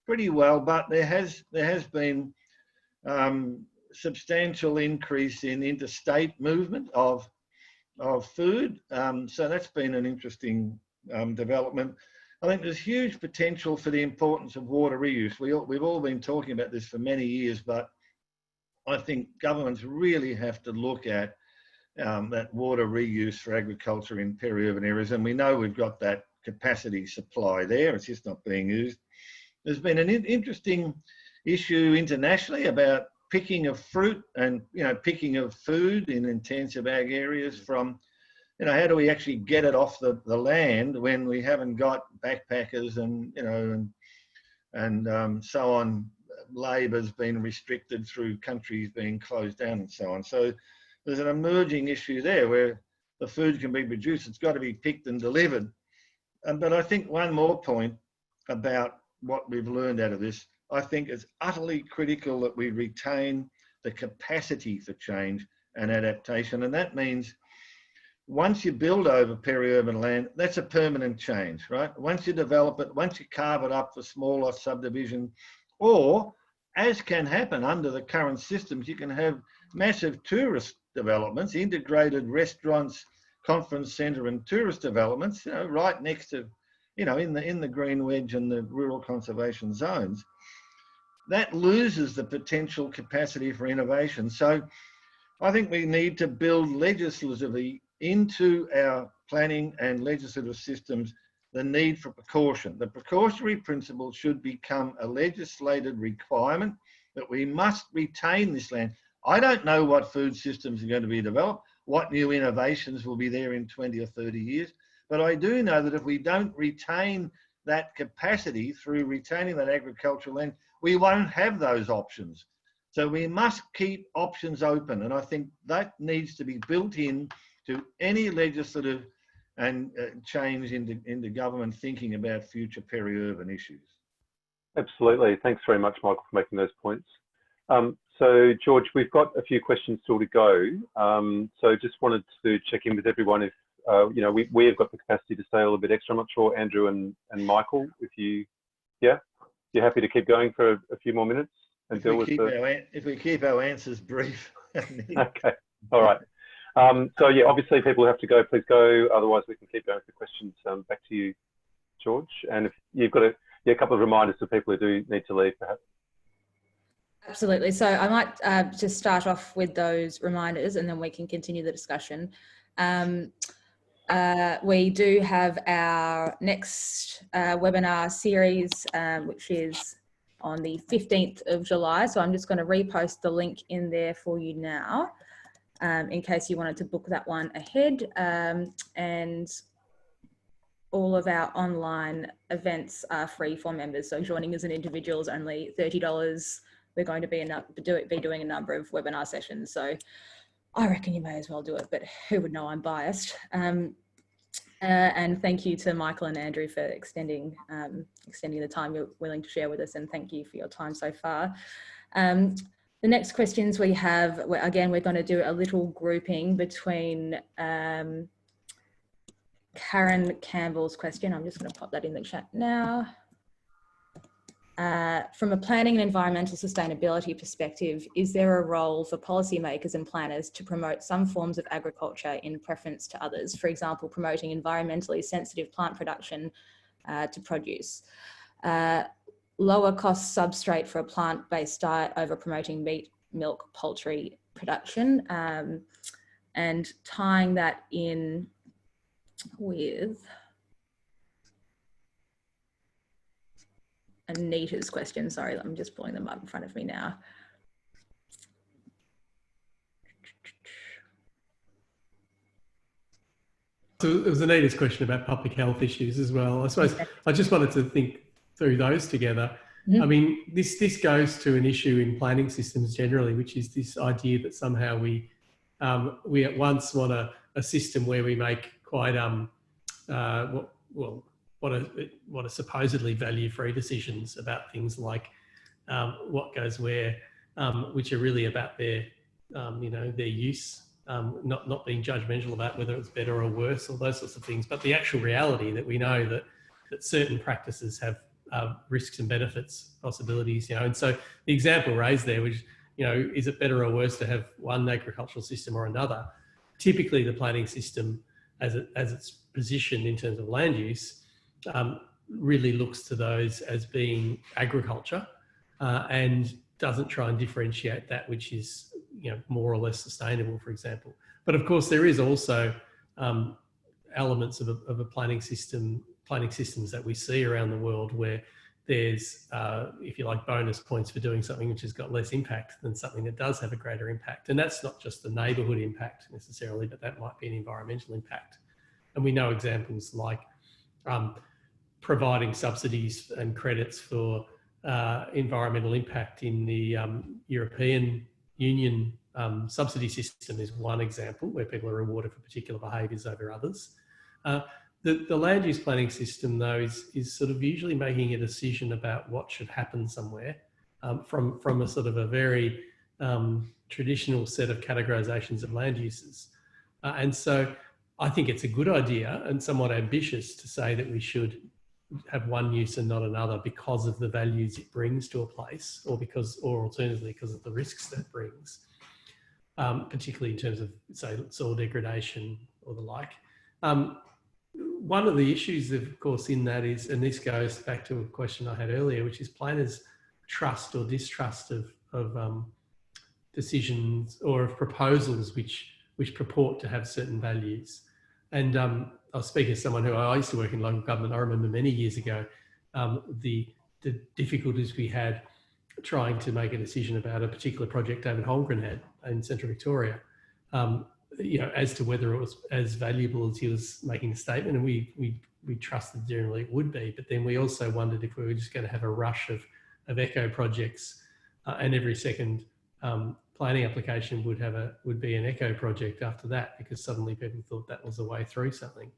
pretty well, but there has been substantial increase in interstate movement of food. So that's been an interesting development. I think there's huge potential for the importance of water reuse. We've all been talking about this for many years, but I think governments really have to look at that water reuse for agriculture in peri-urban areas. And we know we've got that capacity supply there. It's just not being used. There's been an interesting issue internationally about picking of fruit and, picking of food in intensive ag areas from, how do we actually get it off the land when we haven't got backpackers and so on. Labour's been restricted through countries being closed down and so on. So there's an emerging issue there where the food can be produced. It's got to be picked and delivered. But I think one more point about what we've learned out of this, I think it's utterly critical that we retain the capacity for change and adaptation. And that means once you build over peri-urban land, that's a permanent change, right? Once you develop it, once you carve it up for smaller subdivision, or as can happen under the current systems, you can have massive tourist developments, integrated restaurants, conference centre and tourist developments, right next to, in the green wedge and the rural conservation zones. That loses the potential capacity for innovation. So I think we need to build legislatively into our planning and legislative systems the need for precaution. The precautionary principle should become a legislated requirement that we must retain this land. I don't know what food systems are going to be developed, what new innovations will be there in 20 or 30 years, but I do know that if we don't retain that capacity through retaining that agricultural land, we won't have those options. So we must keep options open, and I think that needs to be built in to any legislative and change into government thinking about future peri-urban issues. Absolutely. Thanks very much, Michael, for making those points. So, George, we've got a few questions still to go. So just wanted to check in with everyone if, we have got the capacity to stay a little bit extra. I'm not sure, Andrew and Michael, if you're happy to keep going for a few more minutes and deal with if we keep our answers brief. Okay, all right. So yeah, obviously people have to go, please go. Otherwise we can keep going for questions. Back to you, George. And if you've got a couple of reminders for people who do need to leave, perhaps. Absolutely. So I might just start off with those reminders and then we can continue the discussion. We do have our next webinar series, which is on the 15th of July. So I'm just going to repost the link in there for you now, in case you wanted to book that one ahead. And all of our online events are free for members. So joining as an individual is only $30. We're going to be doing a number of webinar sessions. So I reckon you may as well do it, but who would know I'm biased. And thank you to Michael and Andrew for extending the time you're willing to share with us, and thank you for your time so far. The next questions we have, again, we're going to do a little grouping between Karen Campbell's question. I'm just going to pop that in the chat now. From a planning and environmental sustainability perspective, is there a role for policymakers and planners to promote some forms of agriculture in preference to others? For example, promoting environmentally sensitive plant production to produce. Lower cost substrate for a plant-based diet over promoting meat, milk, poultry production. And tying that in with Anita's question. Sorry, I'm just pulling them up in front of me now. So it was Anita's question about public health issues as well. I suppose I just wanted to think through those together. Mm-hmm. I mean, this goes to an issue in planning systems generally, which is this idea that somehow we at once want a system where we make quite what are supposedly value-free decisions about things like what goes where, which are really about their their use, not being judgmental about whether it's better or worse or those sorts of things, but the actual reality that we know that certain practices have risks and benefits, possibilities, and so the example raised there, which you know, is it better or worse to have one agricultural system or another? Typically, the planning system, as it's positioned in terms of land use, really looks to those as being agriculture, and doesn't try and differentiate that which is, you know, more or less sustainable, for example. But of course, there is also elements of a planning systems that we see around the world where there's, if you like, bonus points for doing something which has got less impact than something that does have a greater impact. And that's not just the neighbourhood impact necessarily, but that might be an environmental impact. And we know examples like providing subsidies and credits for environmental impact in the European Union subsidy system is one example where people are rewarded for particular behaviours over others. The land use planning system, though, is sort of usually making a decision about what should happen somewhere from a sort of a very traditional set of categorisations of land uses. And so I think it's a good idea and somewhat ambitious to say that we should have one use and not another because of the values it brings to a place, or alternatively because of the risks that it brings, particularly in terms of, say, soil degradation or the like. One of the issues, of course, in that is, and this goes back to a question I had earlier, which is planners' trust or distrust of decisions or of proposals which purport to have certain values. And I'll speak as someone who I used to work in local government. I remember many years ago the difficulties we had trying to make a decision about a particular project David Holmgren had in Central Victoria. You know, as to whether it was as valuable as he was making a statement, and we trusted generally it would be, but then we also wondered if we were just going to have a rush of eco projects, and every second planning application would be an eco project after that, because suddenly people thought that was the way through something.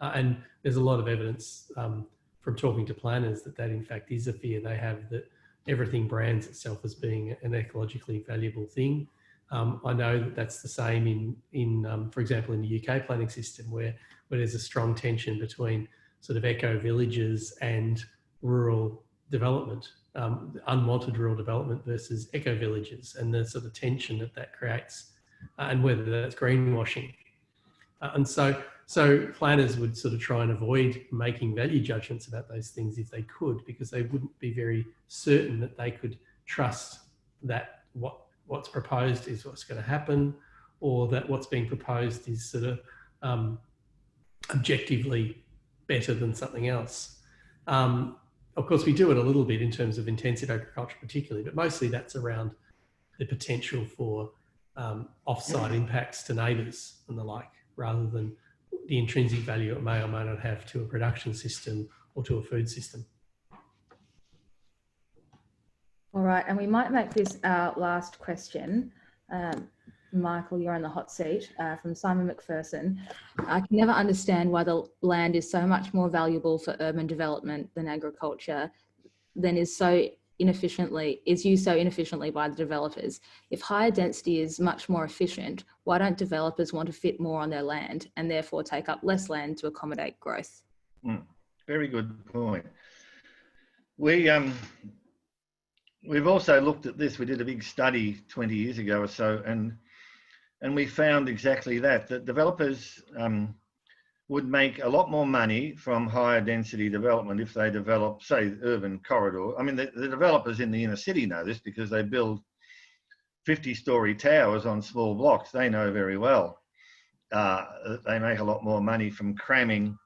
And there's a lot of evidence from talking to planners that in fact is a fear they have, that everything brands itself as being an ecologically valuable thing. I know that that's the same in for example, in the UK planning system, where there's a strong tension between sort of eco villages and rural development, unwanted rural development versus eco villages, and the sort of tension that creates, and whether that's greenwashing. And so planners would sort of try and avoid making value judgments about those things if they could, because they wouldn't be very certain that they could trust that what's proposed is what's going to happen, or that what's being proposed is sort of objectively better than something else. Of course, we do it a little bit in terms of intensive agriculture particularly, but mostly that's around the potential for off-site impacts to neighbours and the like, rather than the intrinsic value it may or may not have to a production system or to a food system. All right, and we might make this our last question. Michael, you're on the hot seat, from Simon McPherson. I can never understand why the land is so much more valuable for urban development than agriculture, than is used so inefficiently by the developers. If higher density is much more efficient, why don't developers want to fit more on their land and therefore take up less land to accommodate growth? Very good point. We've also looked at this. We did a big study 20 years ago or so, and we found exactly that developers would make a lot more money from higher density development if they develop, say, urban corridor. I mean, the developers in the inner city know this because they build 50-story towers on small blocks. They know very well that they make a lot more money from cramming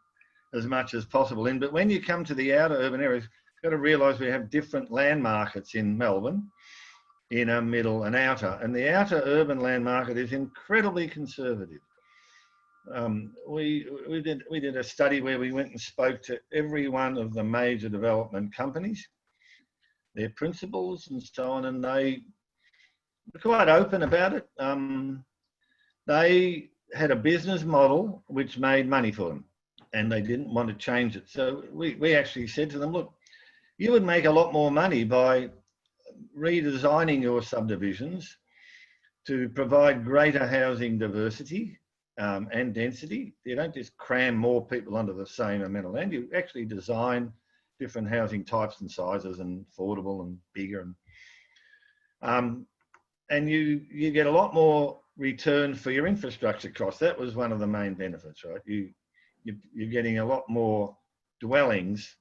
as much as possible in. But when you come to the outer urban areas, you've got to realise we have different land markets in Melbourne, inner, middle and outer. And the outer urban land market is incredibly conservative. We did a study where we went and spoke to every one of the major development companies, their principals and so on, and they were quite open about it. They had a business model which made money for them, and they didn't want to change it. So we actually said to them, look, you would make a lot more money by redesigning your subdivisions to provide greater housing diversity and density. You don't just cram more people onto the same amount of land. You actually design different housing types and sizes, and affordable and bigger. and you get a lot more return for your infrastructure costs. That was one of the main benefits, right? You're getting a lot more dwellings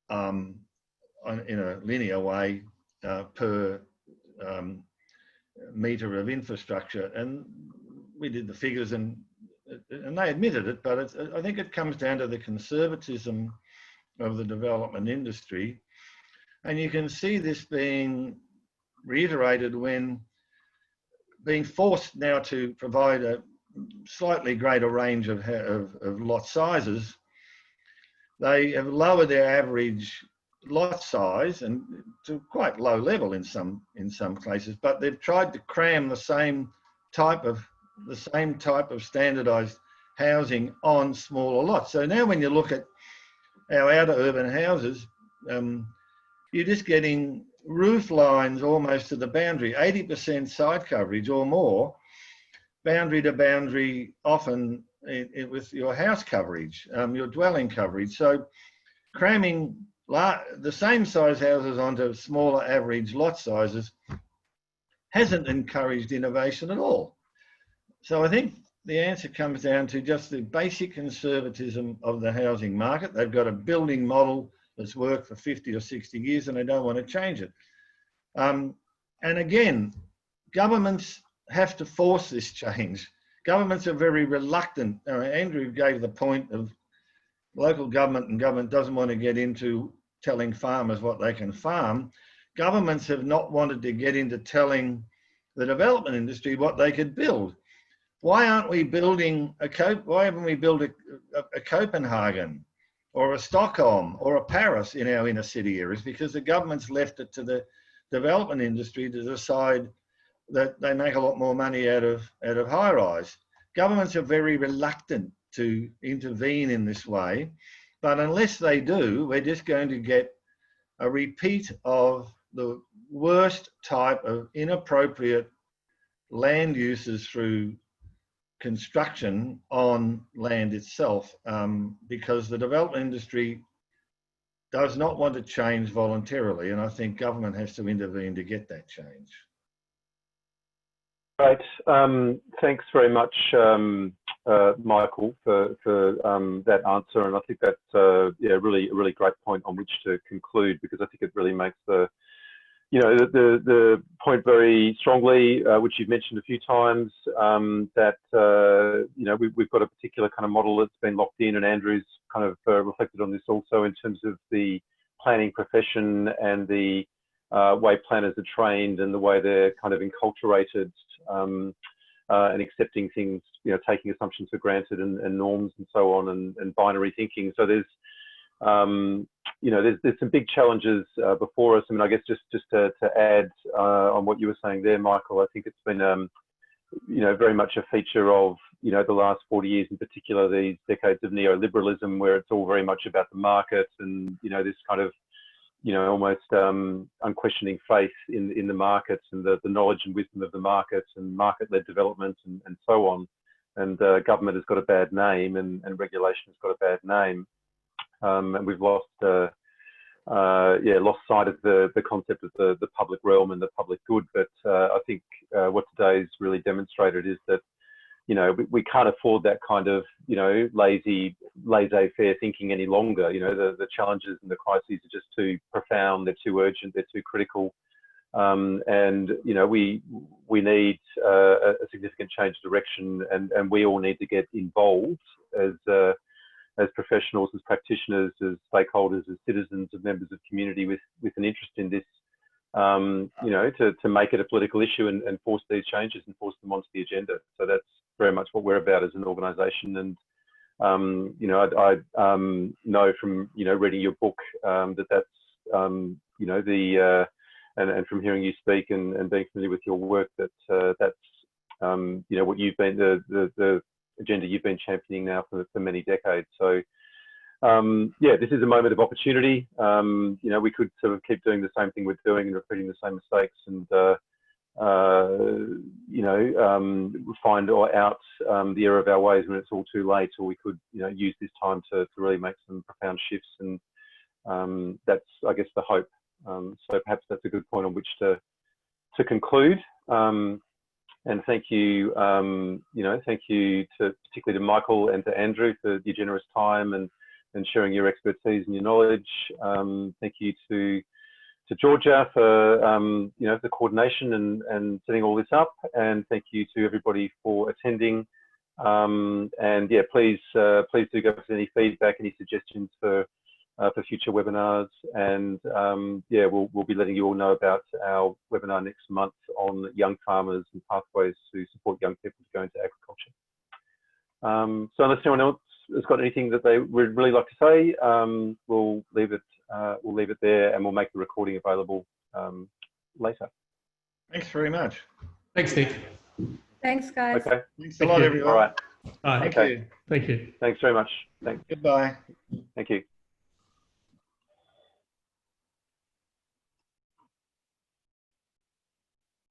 in a linear way per metre of infrastructure, and we did the figures, and they admitted it, but I think it comes down to the conservatism of the development industry, and you can see this being reiterated when being forced now to provide a slightly greater range of lot sizes. They have lowered their average lot size and to quite low level in some places, but they've tried to cram the same type of standardised housing on smaller lots. So now when you look at our outer urban houses, you're just getting roof lines almost to the boundary, 80% side coverage or more, boundary to boundary, often with your house coverage, your dwelling coverage. So cramming the same size houses onto smaller average lot sizes hasn't encouraged innovation at all. So I think the answer comes down to just the basic conservatism of the housing market. They've got a building model that's worked for 50 or 60 years and they don't want to change it. And again, governments have to force this change. Governments are very reluctant. Andrew gave the point of local government, and government doesn't want to get into telling farmers what they can farm. Governments have not wanted to get into telling the development industry what they could build. Why aren't we building why haven't we built a Copenhagen or a Stockholm or a Paris in our inner city areas? Because the government's left it to the development industry to decide that they make a lot more money out of high rise. Governments are very reluctant to intervene in this way, but unless they do, we're just going to get a repeat of the worst type of inappropriate land uses through construction on land itself, because the development industry does not want to change voluntarily, and I think government has to intervene to get that change. Great. Thanks very much, Michael, for that answer, and I think that's yeah, really a really great point on which to conclude, because I think it really makes the point very strongly, which you've mentioned a few times, that we've got a particular kind of model that's been locked in, and Andrew's kind of reflected on this also in terms of the planning profession and the way planners are trained and the way they're kind of enculturated and accepting things, taking assumptions for granted and norms and so on, and binary thinking. So there's there's some big challenges before us. I mean, I guess just to add on what you were saying there, Michael, I think it's been very much a feature of the last 40 years, in particular these decades of neoliberalism, where it's all very much about the market and this kind of almost unquestioning faith in the markets and the knowledge and wisdom of the markets and market-led development and so on. And government has got a bad name, and regulation has got a bad name. And we've lost sight of the concept of the public realm and the public good. But I think what today's really demonstrated is that we can't afford that kind of laissez-faire thinking any longer. The challenges and the crises are just too profound. They're too urgent. They're too critical. And we need a significant change of direction, and we all need to get involved as professionals, as practitioners, as stakeholders, as citizens, as members of community with an interest in this, to make it a political issue and force these changes and force them onto the agenda. So that's very much what we're about as an organisation. And, I know from, reading your book that's, and from hearing you speak and being familiar with your work, that that's, what you've been, the agenda you've been championing now for many decades. So this is a moment of opportunity. We could sort of keep doing the same thing we're doing and repeating the same mistakes and find out the error of our ways when it's all too late, or we could use this time to really make some profound shifts, and that's, I guess, the hope. So perhaps that's a good point on which to conclude. And thank you, thank you to particularly to Michael and to Andrew for your generous time and sharing your expertise and your knowledge. Thank you to Georgia for the coordination and setting all this up, and thank you to everybody for attending. And yeah, please do give us any feedback, any suggestions for future webinars, and yeah, we'll be letting you all know about our webinar next month on young farmers and pathways to support young people to go into agriculture. So unless anyone else has got anything that they would really like to say, we'll leave it there, and we'll make the recording available later. Thanks very much. Thanks, Nick. Thanks, guys. Okay. Thanks a lot, everyone. All right. All right. Thank Okay. you. Thank you. Thanks very much. Thanks. Goodbye. Thank you.